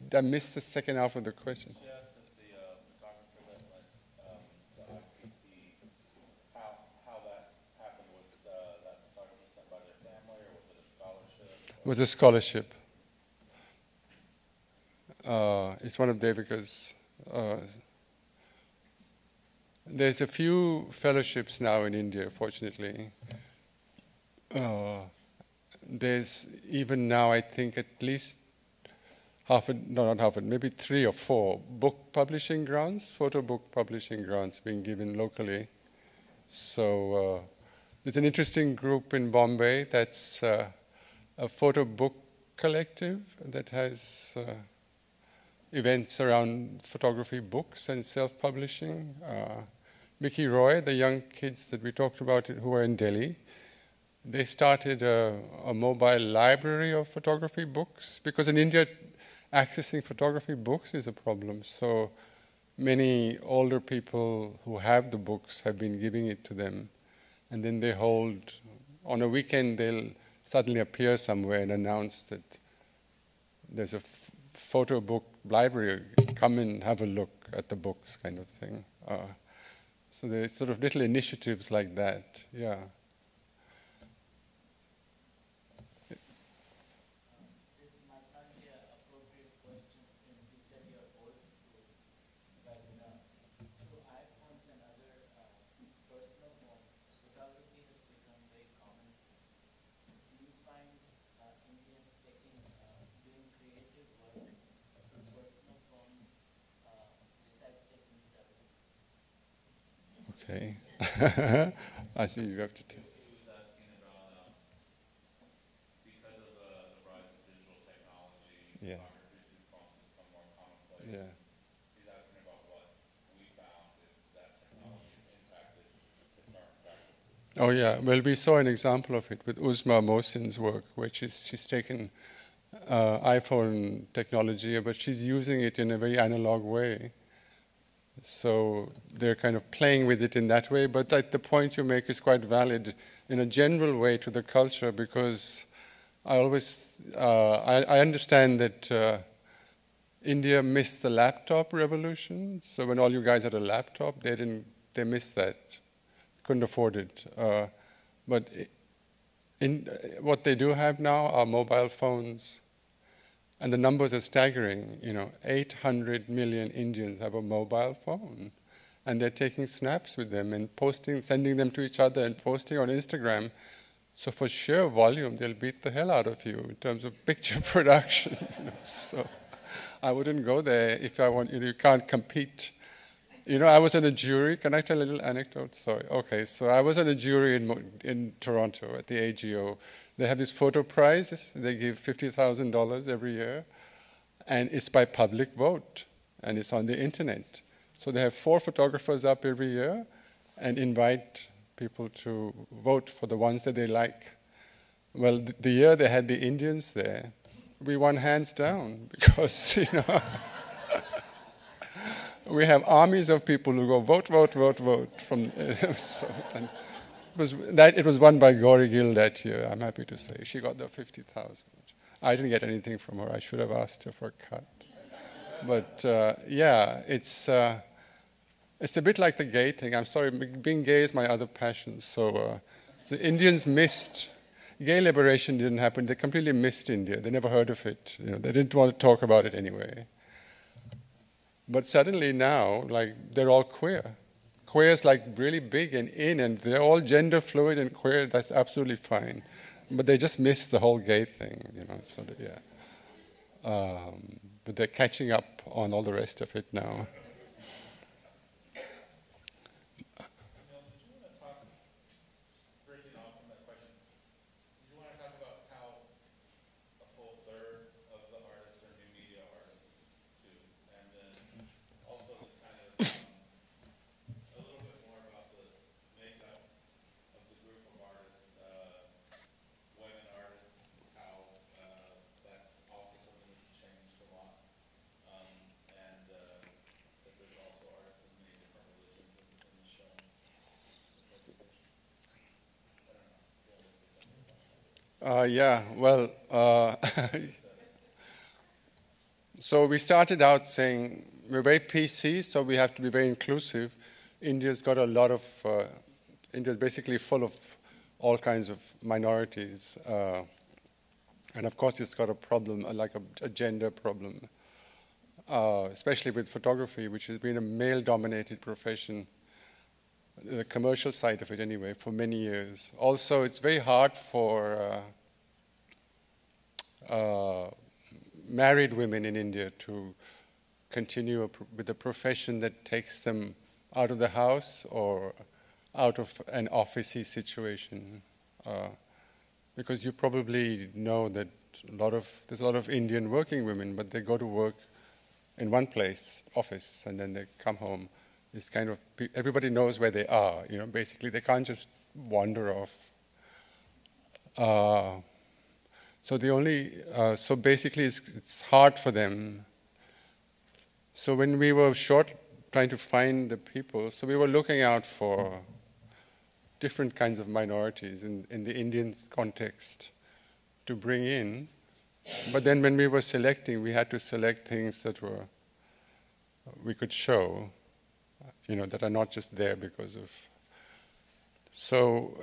Speaker 1: I missed the second half of the question.
Speaker 3: She asked if the photographer that led the ICP, how that happened. Was that photographer sent by their family, or was it a scholarship?
Speaker 1: It was a scholarship. It's one of Devika's. There's a few fellowships now in India, fortunately. There's even now, I think, at least maybe 3 or 4 book publishing grants, photo book publishing grants being given locally. So there's an interesting group in Bombay that's a photo book collective that has events around photography books and self-publishing. Mickey Roy, the young kids that we talked about who are in Delhi, they started a mobile library of photography books, because in India, accessing photography books is a problem. So many older people who have the books have been giving it to them, and then they hold, on a weekend they'll suddenly appear somewhere and announce that there's a photo book library, come and have a look at the books, kind of thing. So there's sort of little initiatives like that, yeah. Okay. I think you have to take.
Speaker 3: He was asking about, because of the rise of digital technology,
Speaker 1: Yeah.
Speaker 3: photography through phones has become more commonplace.
Speaker 1: Yeah. Oh yeah, well we saw an example of it with Uzma Mohsin's work, where she's taken iPhone technology, but she's using it in a very analog way. So they're kind of playing with it in that way, but the point you make is quite valid in a general way to the culture, because I always, I understand that India missed the laptop revolution, so when all you guys had a laptop, they missed that. Couldn't afford it. But what they do have now are mobile phones, and the numbers are staggering. 800 million Indians have a mobile phone, and they're taking snaps with them and posting, sending them to each other and posting on Instagram. So for sheer volume, they'll beat the hell out of you in terms of picture production. So I wouldn't go there if I want. You can't compete. I was in a jury. Can I tell a little anecdote? Sorry. Okay, so I was in a jury in Toronto at the AGO. They have these photo prizes. They give $50,000 every year, and it's by public vote, and it's on the internet. So they have 4 photographers up every year and invite people to vote for the ones that they like. Well, the year they had the Indians there, we won hands down because, we have armies of people who go vote, vote, vote, vote. It was won by Gauri Gill that year, I'm happy to say. She got the 50,000. I didn't get anything from her. I should have asked her for a cut. But it's a bit like the gay thing. I'm sorry, being gay is my other passion. So the Indians missed, gay liberation didn't happen. They completely missed India. They never heard of it. They didn't want to talk about it anyway. But suddenly now, they're all queer. Queer is really big and in, and they're all gender fluid and queer. That's absolutely fine. But they just missed the whole gay thing, So but they're catching up on all the rest of it now. So we started out saying we're very PC, so we have to be very inclusive. India's got a lot of, India's basically full of all kinds of minorities. And of course it's got a problem, like a gender problem, especially with photography, which has been a male-dominated profession, the commercial side of it anyway, for many years. Also, it's very hard for married women in India to continue with a profession that takes them out of the house or out of an officey situation. Because you probably know that there's a lot of Indian working women, but they go to work in one place, office, and then they come home. It's kind of, everybody knows where they are, basically they can't just wander off. So basically it's hard for them. So when we were trying to find the people, so we were looking out for different kinds of minorities in the Indian context to bring in. But then when we were selecting, we had to select things that we could show, that are not just there because of. So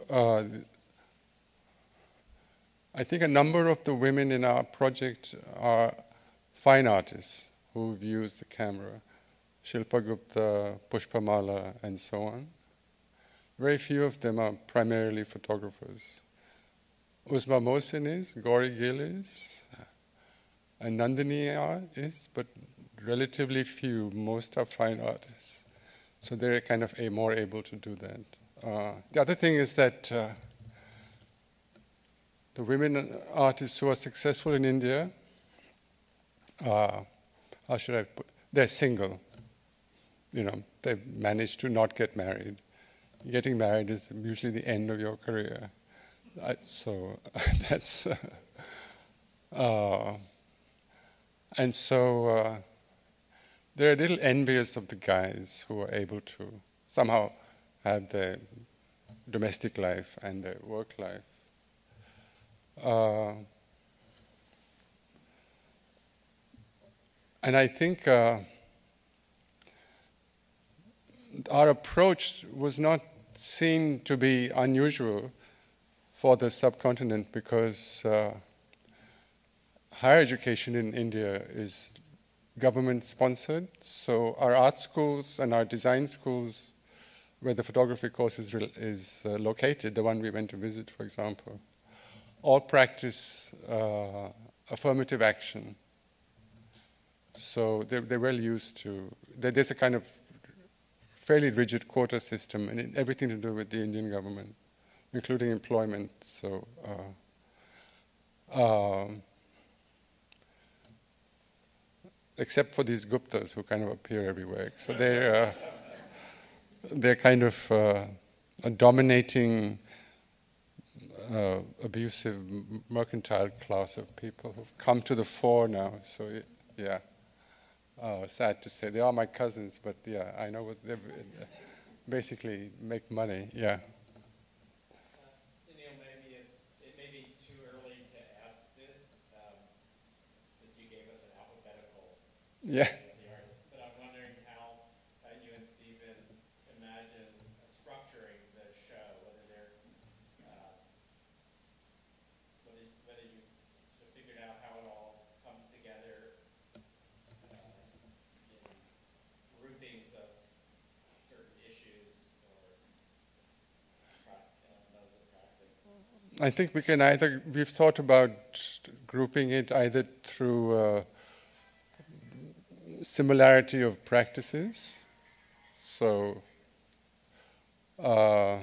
Speaker 1: I think a number of the women in our project are fine artists who've used the camera. Shilpa Gupta, Pushpamala, and so on. Very few of them are primarily photographers. Uzma Mohsin is, Gauri Gill is, and Nandini is, but relatively few. Most are fine artists. So they're kind of more able to do that. The other thing is that the women artists who are successful in India, how should I put, they're single. They've managed to not get married. getting married is usually the end of your career. So that's... and so they're a little envious of the guys who are able to somehow have their domestic life and their work life. And I think our approach was not seen to be unusual for the subcontinent because higher education in India is government-sponsored. So our art schools and our design schools, where the photography course is located, the one we went to visit, for example, all practice affirmative action. So they're well used to... There's a kind of fairly rigid quota system, and everything to do with the Indian government, including employment. So... except for these Guptas who kind of appear everywhere. So they're kind of a dominating, abusive, mercantile class of people who've come to the fore now. So yeah, sad to say. They are my cousins, but yeah, I know what they basically make money. Yeah.
Speaker 4: Sunil, maybe it may be too early to ask this, since you gave us an alphabetical
Speaker 1: Yeah.
Speaker 4: of the artists, but I'm wondering how you and Stephen imagine structuring the show, whether you've sort of figured out how it all comes together in groupings of certain issues or modes of practice.
Speaker 1: I think we've thought about grouping it either through similarity of practices. So there's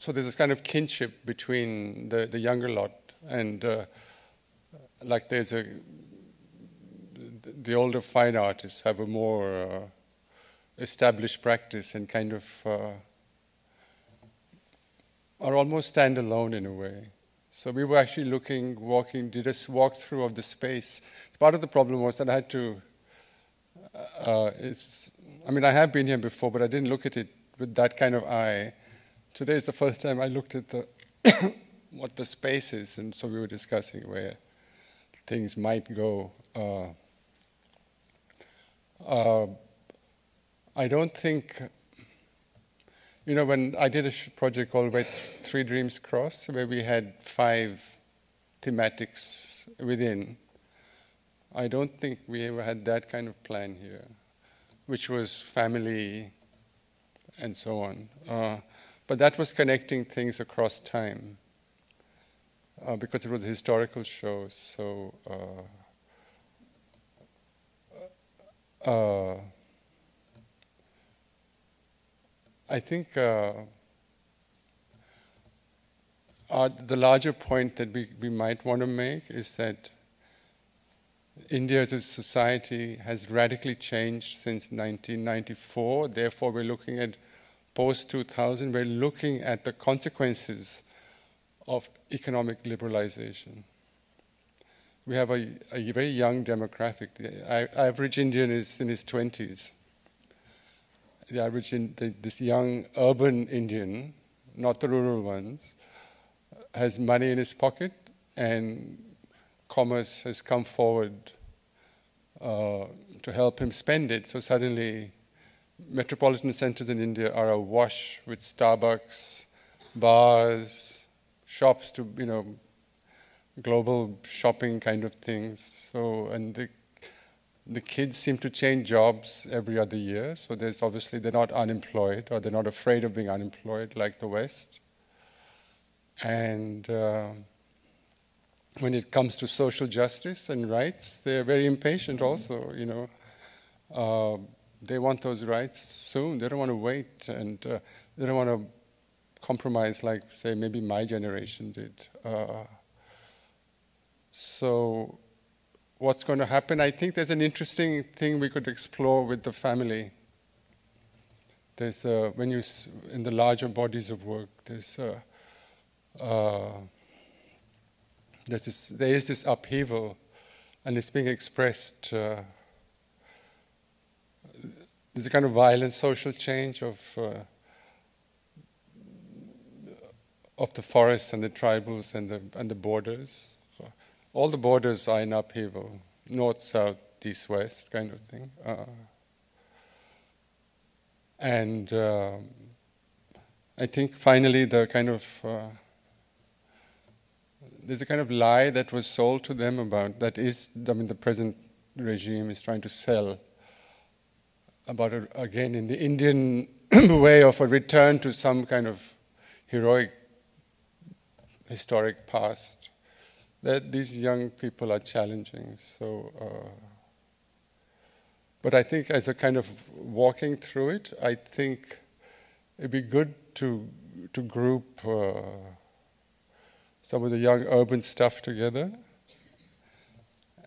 Speaker 1: this kind of kinship between the younger lot and like the older fine artists have a more established practice and kind of are almost standalone in a way. So we were actually did a walkthrough of the space. Part of the problem was that I had to, I have been here before, but I didn't look at it with that kind of eye. Today is the first time I looked at what the space is, and so we were discussing where things might go. I don't think... when I did a project called Where Three Dreams Cross, where we had 5 thematics within, I don't think we ever had that kind of plan here, which was family and so on. But that was connecting things across time, because it was a historical show, so... I think the larger point that we might want to make is that India as a society has radically changed since 1994. Therefore, we're looking at post-2000. We're looking at the consequences of economic liberalization. We have a very young demographic. The average Indian is in his 20s. The average, this young urban Indian, not the rural ones, has money in his pocket, and commerce has come forward to help him spend it. So suddenly, metropolitan centers in India are awash with Starbucks, bars, shops to, global shopping kind of things. So, and the kids seem to change jobs every other year, so there's obviously they're not unemployed, or they're not afraid of being unemployed like the West. And when it comes to social justice and rights, they're very impatient also, They want those rights soon. They don't want to wait, and they don't want to compromise like, say, maybe my generation did. So what's going to happen? I think there's an interesting thing we could explore with the family. There's when you in the larger bodies of work, there is this upheaval, and it's being expressed. There's a kind of violent social change of the forests and the tribals and the borders. All the borders are in upheaval, north, south, east, west, kind of thing. And I think finally there's a kind of lie that was sold to them about the present regime is trying to sell about again in the Indian way of a return to some kind of heroic historic past that these young people are challenging. So, but I think as a kind of walking through it, I think it'd be good to group some of the young urban stuff together,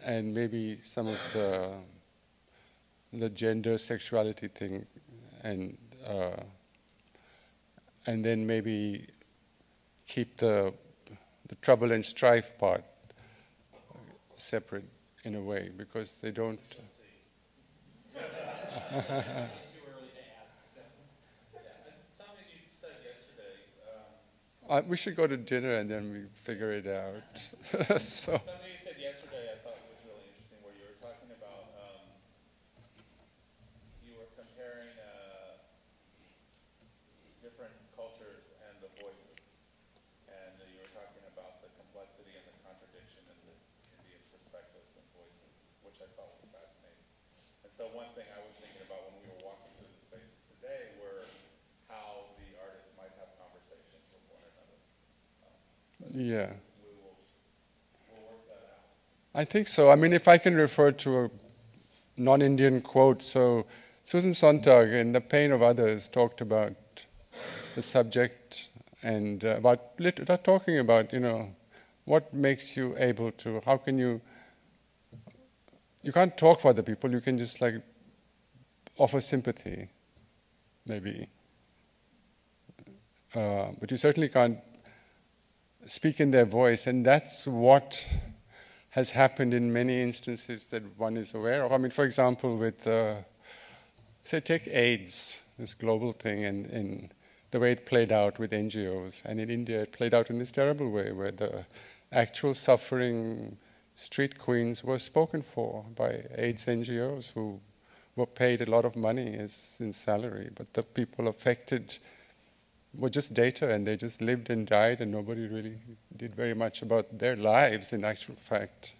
Speaker 1: and maybe some of the gender sexuality thing, and then maybe keep the trouble and strife part separate in a way, because they don't.
Speaker 3: Too early to ask. Something you said yesterday.
Speaker 1: We should go to dinner and then we figure it out. So.
Speaker 3: Something you said yesterday I thought was really interesting, where you were talking about you were comparing different cultures and the voices, and you were talking about the complexity and the contradiction in the Indian perspectives and voices, which I thought was fascinating. And so one thing I was thinking about when we were walking through the spaces today were how the artists might have conversations with one another.
Speaker 1: Yeah.
Speaker 3: We'll work that out.
Speaker 1: I think so. I mean, if I can refer to a non-Indian quote, so Susan Sontag in The Pain of Others talked about the subject and about talking about, what makes you able to, how can you can't talk for other people, you can just like offer sympathy, maybe. But you certainly can't speak in their voice, and that's what has happened in many instances that one is aware of. I mean, for example, with, say, take AIDS, this global thing, and the way it played out with NGOs. And in India, it played out in this terrible way, where the actual suffering street queens were spoken for by AIDS NGOs who were paid a lot of money in salary, but the people affected were just data, and they just lived and died, and nobody really did very much about their lives in actual fact.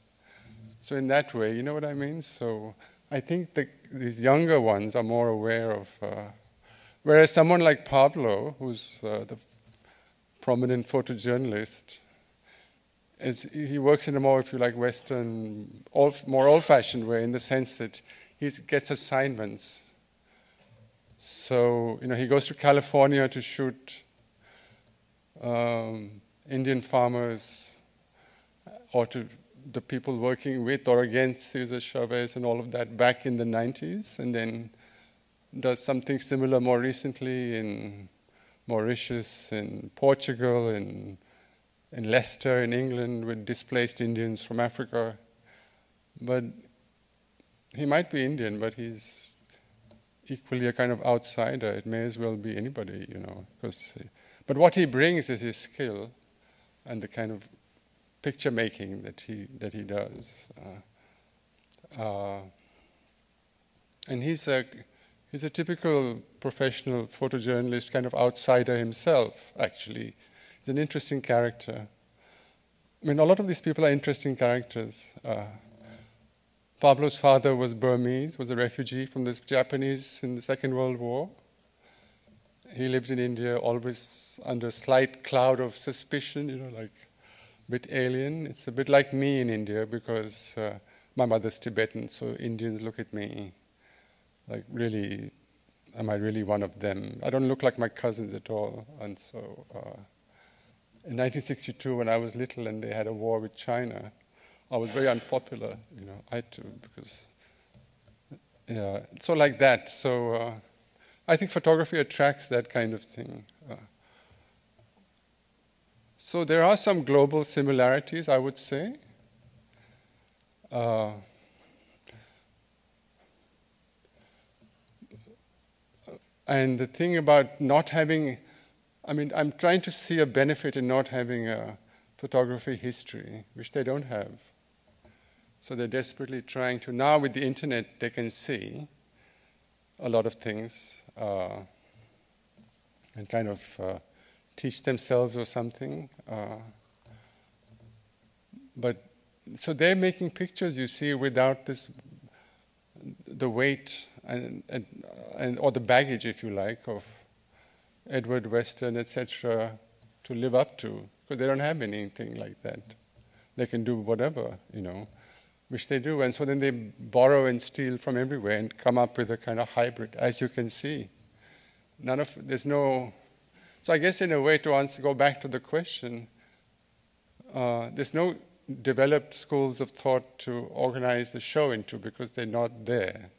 Speaker 1: So in that way, you know what I mean? So I think these younger ones are more aware of, whereas someone like Pablo, who's the prominent photojournalist, he works in a more, if you like, Western, more old-fashioned way, in the sense that he gets assignments. So, he goes to California to shoot Indian farmers, or to the people working with or against Cesar Chavez and all of that back in the 90s, and then does something similar more recently in Mauritius, in Portugal, in Leicester, in England, with displaced Indians from Africa. But he might be Indian, but he's equally a kind of outsider. It may as well be anybody, but what he brings is his skill and the kind of picture making that he does. And he's a typical professional photojournalist, kind of outsider himself, actually. He's an interesting character. I mean, a lot of these people are interesting characters. Pablo's father was Burmese, was a refugee from the Japanese in the Second World War. He lived in India, always under a slight cloud of suspicion, like a bit alien. It's a bit like me in India, because my mother's Tibetan, so Indians look at me like, really, am I really one of them? I don't look like my cousins at all. And so in 1962, when I was little and they had a war with China, I was very unpopular, I had to, because, yeah, so like that. So I think photography attracts that kind of thing. So there are some global similarities, I would say. And the thing about not having, I mean, I'm trying to see a benefit in not having a photography history, which they don't have. So they're desperately trying to, now with the internet, they can see a lot of things and kind of teach themselves or something. But so they're making pictures, you see, without this, the weight and or the baggage, if you like, of Edward Western, etc., to live up to, because they don't have anything like that. They can do whatever, you know, which they do, and so then they borrow and steal from everywhere and come up with a kind of hybrid, as you can see. There's no. So I guess in a way to go back to the question, there's no developed schools of thought to organize the show into because they're not there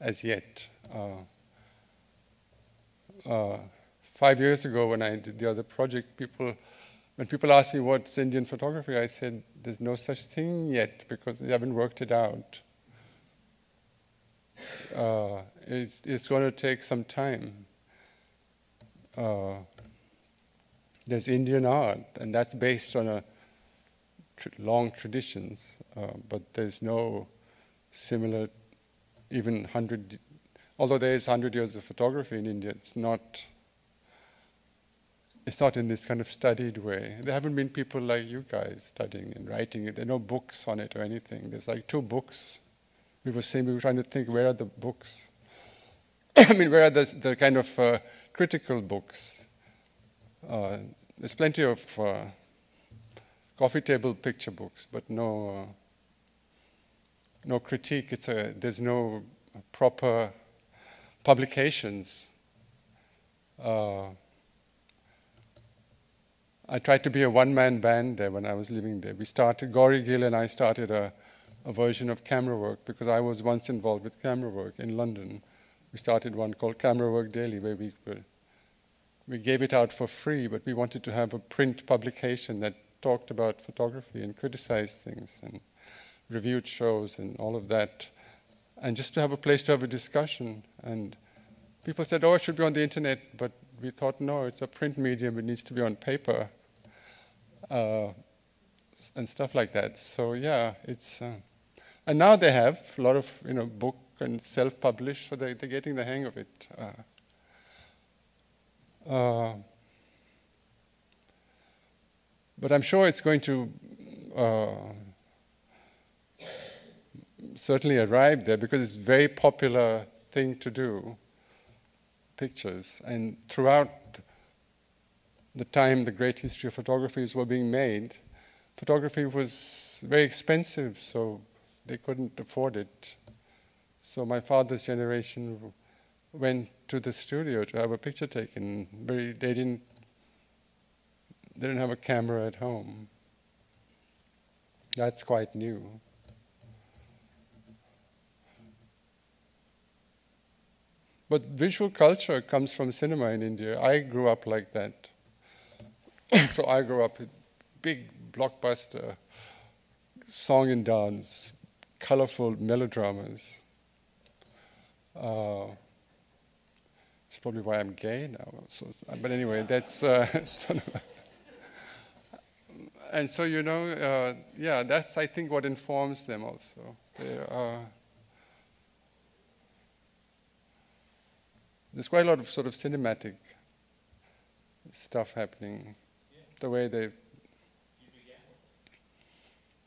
Speaker 1: as yet. 5 years ago when I did the other project, when people asked me what's Indian photography, I said there's no such thing yet because they haven't worked it out. It's going to take some time. There's Indian art, and that's based on long traditions, but there's no similar, even 100, although there is 100 years of photography in India, it's not in this kind of studied way. There haven't been people like you guys studying and writing it. There are no books on it or anything. There's like 2 books. We were trying to think, where are the books? I mean, where are the kind of critical books? There's plenty of coffee table picture books, but no critique. There's no proper publications. I tried to be a one-man band there when I was living there. Gauri, Gill and I started a version of camera work because I was once involved with camera work in London. We started one called Camera Work Daily, where we gave it out for free, but we wanted to have a print publication that talked about photography and criticized things and reviewed shows and all of that, and just to have a place to have a discussion. And people said, oh, it should be on the internet, but we thought, no, it's a print medium, it needs to be on paper, and stuff like that. So yeah, it's and now they have a lot of book and self-published, so they're getting the hang of it. But I'm sure it's going to certainly arrive there because it's a very popular thing to do, pictures. And throughout the time the great history of photographies were being made, photography was very expensive, so they couldn't afford it. So my father's generation went to the studio to have a picture taken. They didn't have a camera at home. That's quite new. But visual culture comes from cinema in India. I grew up like that. So I grew up with big blockbuster song and dance, colorful melodramas. It's probably why I'm gay now. But anyway, that's... and so, yeah, that's, I think, what informs them also. There's quite a lot of sort of cinematic stuff happening. Yeah. The way they...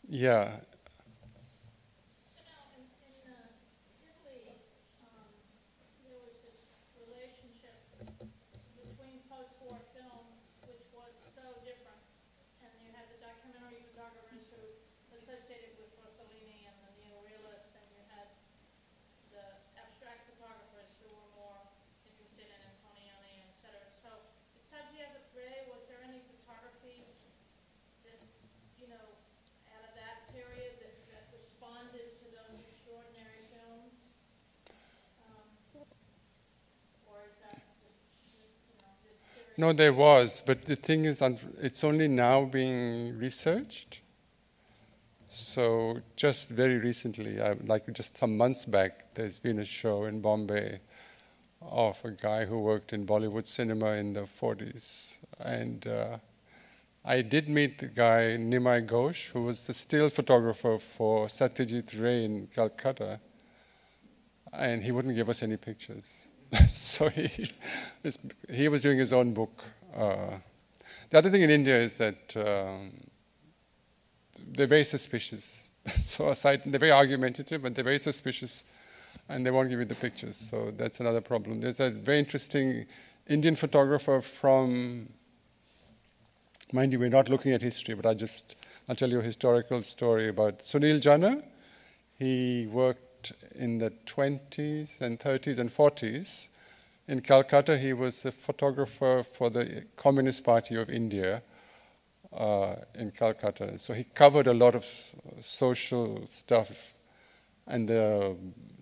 Speaker 1: Yeah. No, there was, but the thing is, it's only now being researched. So just very recently, like just some months back, there's been a show in Bombay of a guy who worked in Bollywood cinema in the 40s. And I did meet the guy, Nimai Ghosh, who was the still photographer for Satyajit Ray in Calcutta. And he wouldn't give us any pictures. So he was doing his own book. The other thing in India is that they're very suspicious. So aside, they're very argumentative, but they're very suspicious, and they won't give you the pictures. So that's another problem. There's a very interesting Indian photographer from, mind you, we're not looking at history, but I'll tell you a historical story about Sunil Gupta. He worked in the 20s and 30s and 40s. In Calcutta, he was the photographer for the Communist Party of India in Calcutta. So he covered a lot of social stuff and the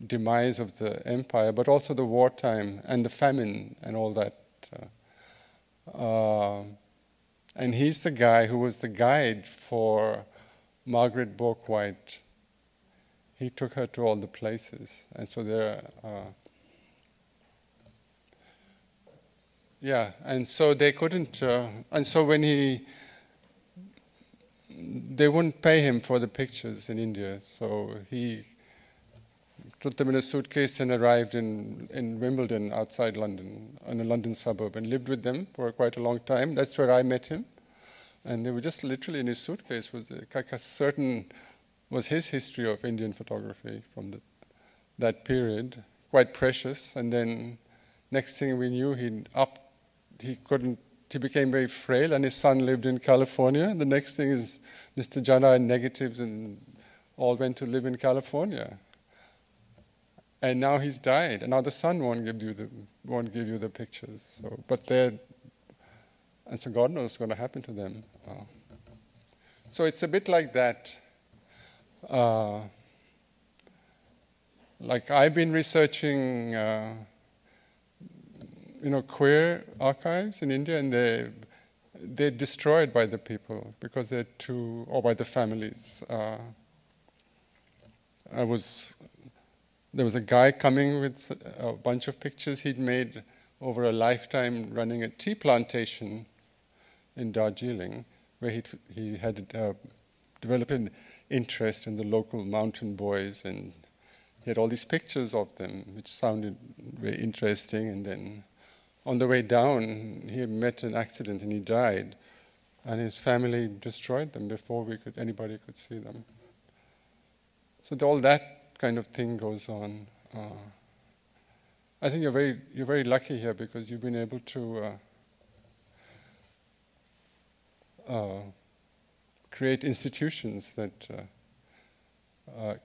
Speaker 1: demise of the empire, but also the wartime and the famine and all that. And he's the guy who was the guide for Margaret Bourke-White. He took her to all the places, and so and so they couldn't, and so when they wouldn't pay him for the pictures in India, so he put them in a suitcase and arrived in Wimbledon, outside London, in a London suburb, and lived with them for quite a long time. That's where I met him, and they were just literally in his suitcase was was his history of Indian photography from that period, quite precious. And then next thing we knew, he became very frail, and his son lived in California. And the next thing is Mr. Jana had negatives and all went to live in California. And now he's died, and now the son won't give you the pictures. And so God knows what's going to happen to them. So it's a bit like that. Like I've been researching, queer archives in India, and they're destroyed by the people because they're or by the families. There was a guy coming with a bunch of pictures he'd made over a lifetime running a tea plantation in Darjeeling, where he had developed an interest in the local mountain boys, and he had all these pictures of them, which sounded very interesting. And then on the way down, he met an accident and he died, and his family destroyed them before anybody could see them. So all that kind of thing goes on. I think you're very lucky here because you've been able to create institutions that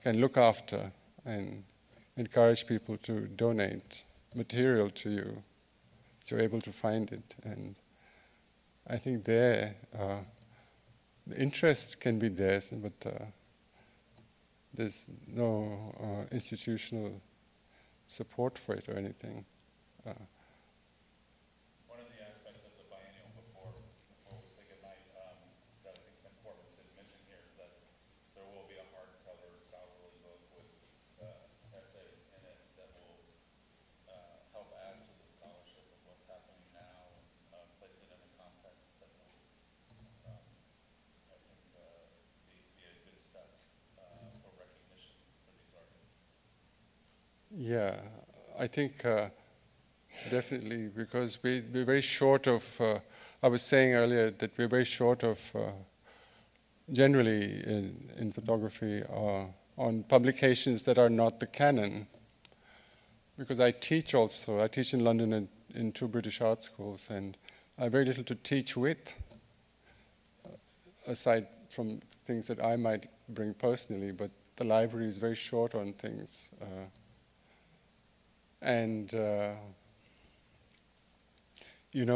Speaker 1: can look after and encourage people to donate material to you, so you're able to find it. And I think the interest can be theirs, but there's no institutional support for it or anything.
Speaker 3: One of the aspects of the biennial before we say goodnight that I think is important to mention here is that there will be a hardcover scholarly book with essays in it that will help add to the scholarship of what's happening now and place it in a context that will, I think, be a good step for recognition for these artists.
Speaker 1: Yeah, I think definitely, because we're very short of, I was saying earlier that we're very short of, generally in photography, on publications that are not the canon. Because I teach in London in 2 British art schools, and I have very little to teach with, aside from things that I might bring personally, but the library is very short on things.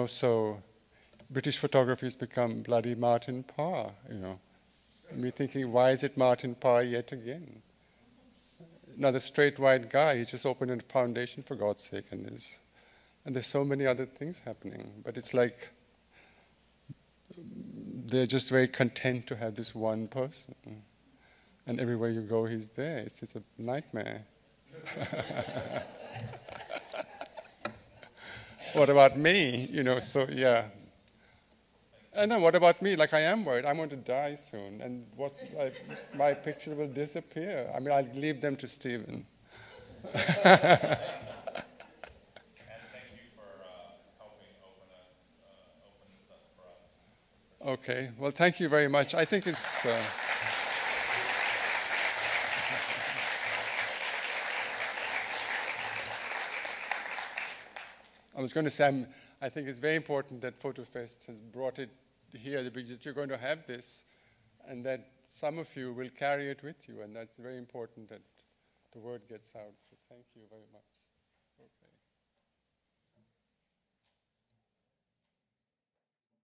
Speaker 1: So British photography has become bloody Martin Parr, And we're thinking, why is it Martin Parr yet again? Another straight white guy, he just opened a foundation for God's sake, and And there's so many other things happening, but it's like they're just very content to have this one person. And everywhere you go, he's there. It's just a nightmare. What about me? You know, so yeah. And then what about me? Like, I am worried. I'm going to die soon. And my pictures will disappear. I mean, I'll leave them to Stephen. Okay, well, thank you very much. I think it's... I was going to say, I think it's very important that FotoFest has brought it here, that you're going to have this, and that some of you will carry it with you, and that's very important that the word gets out. So thank you very much. Okay.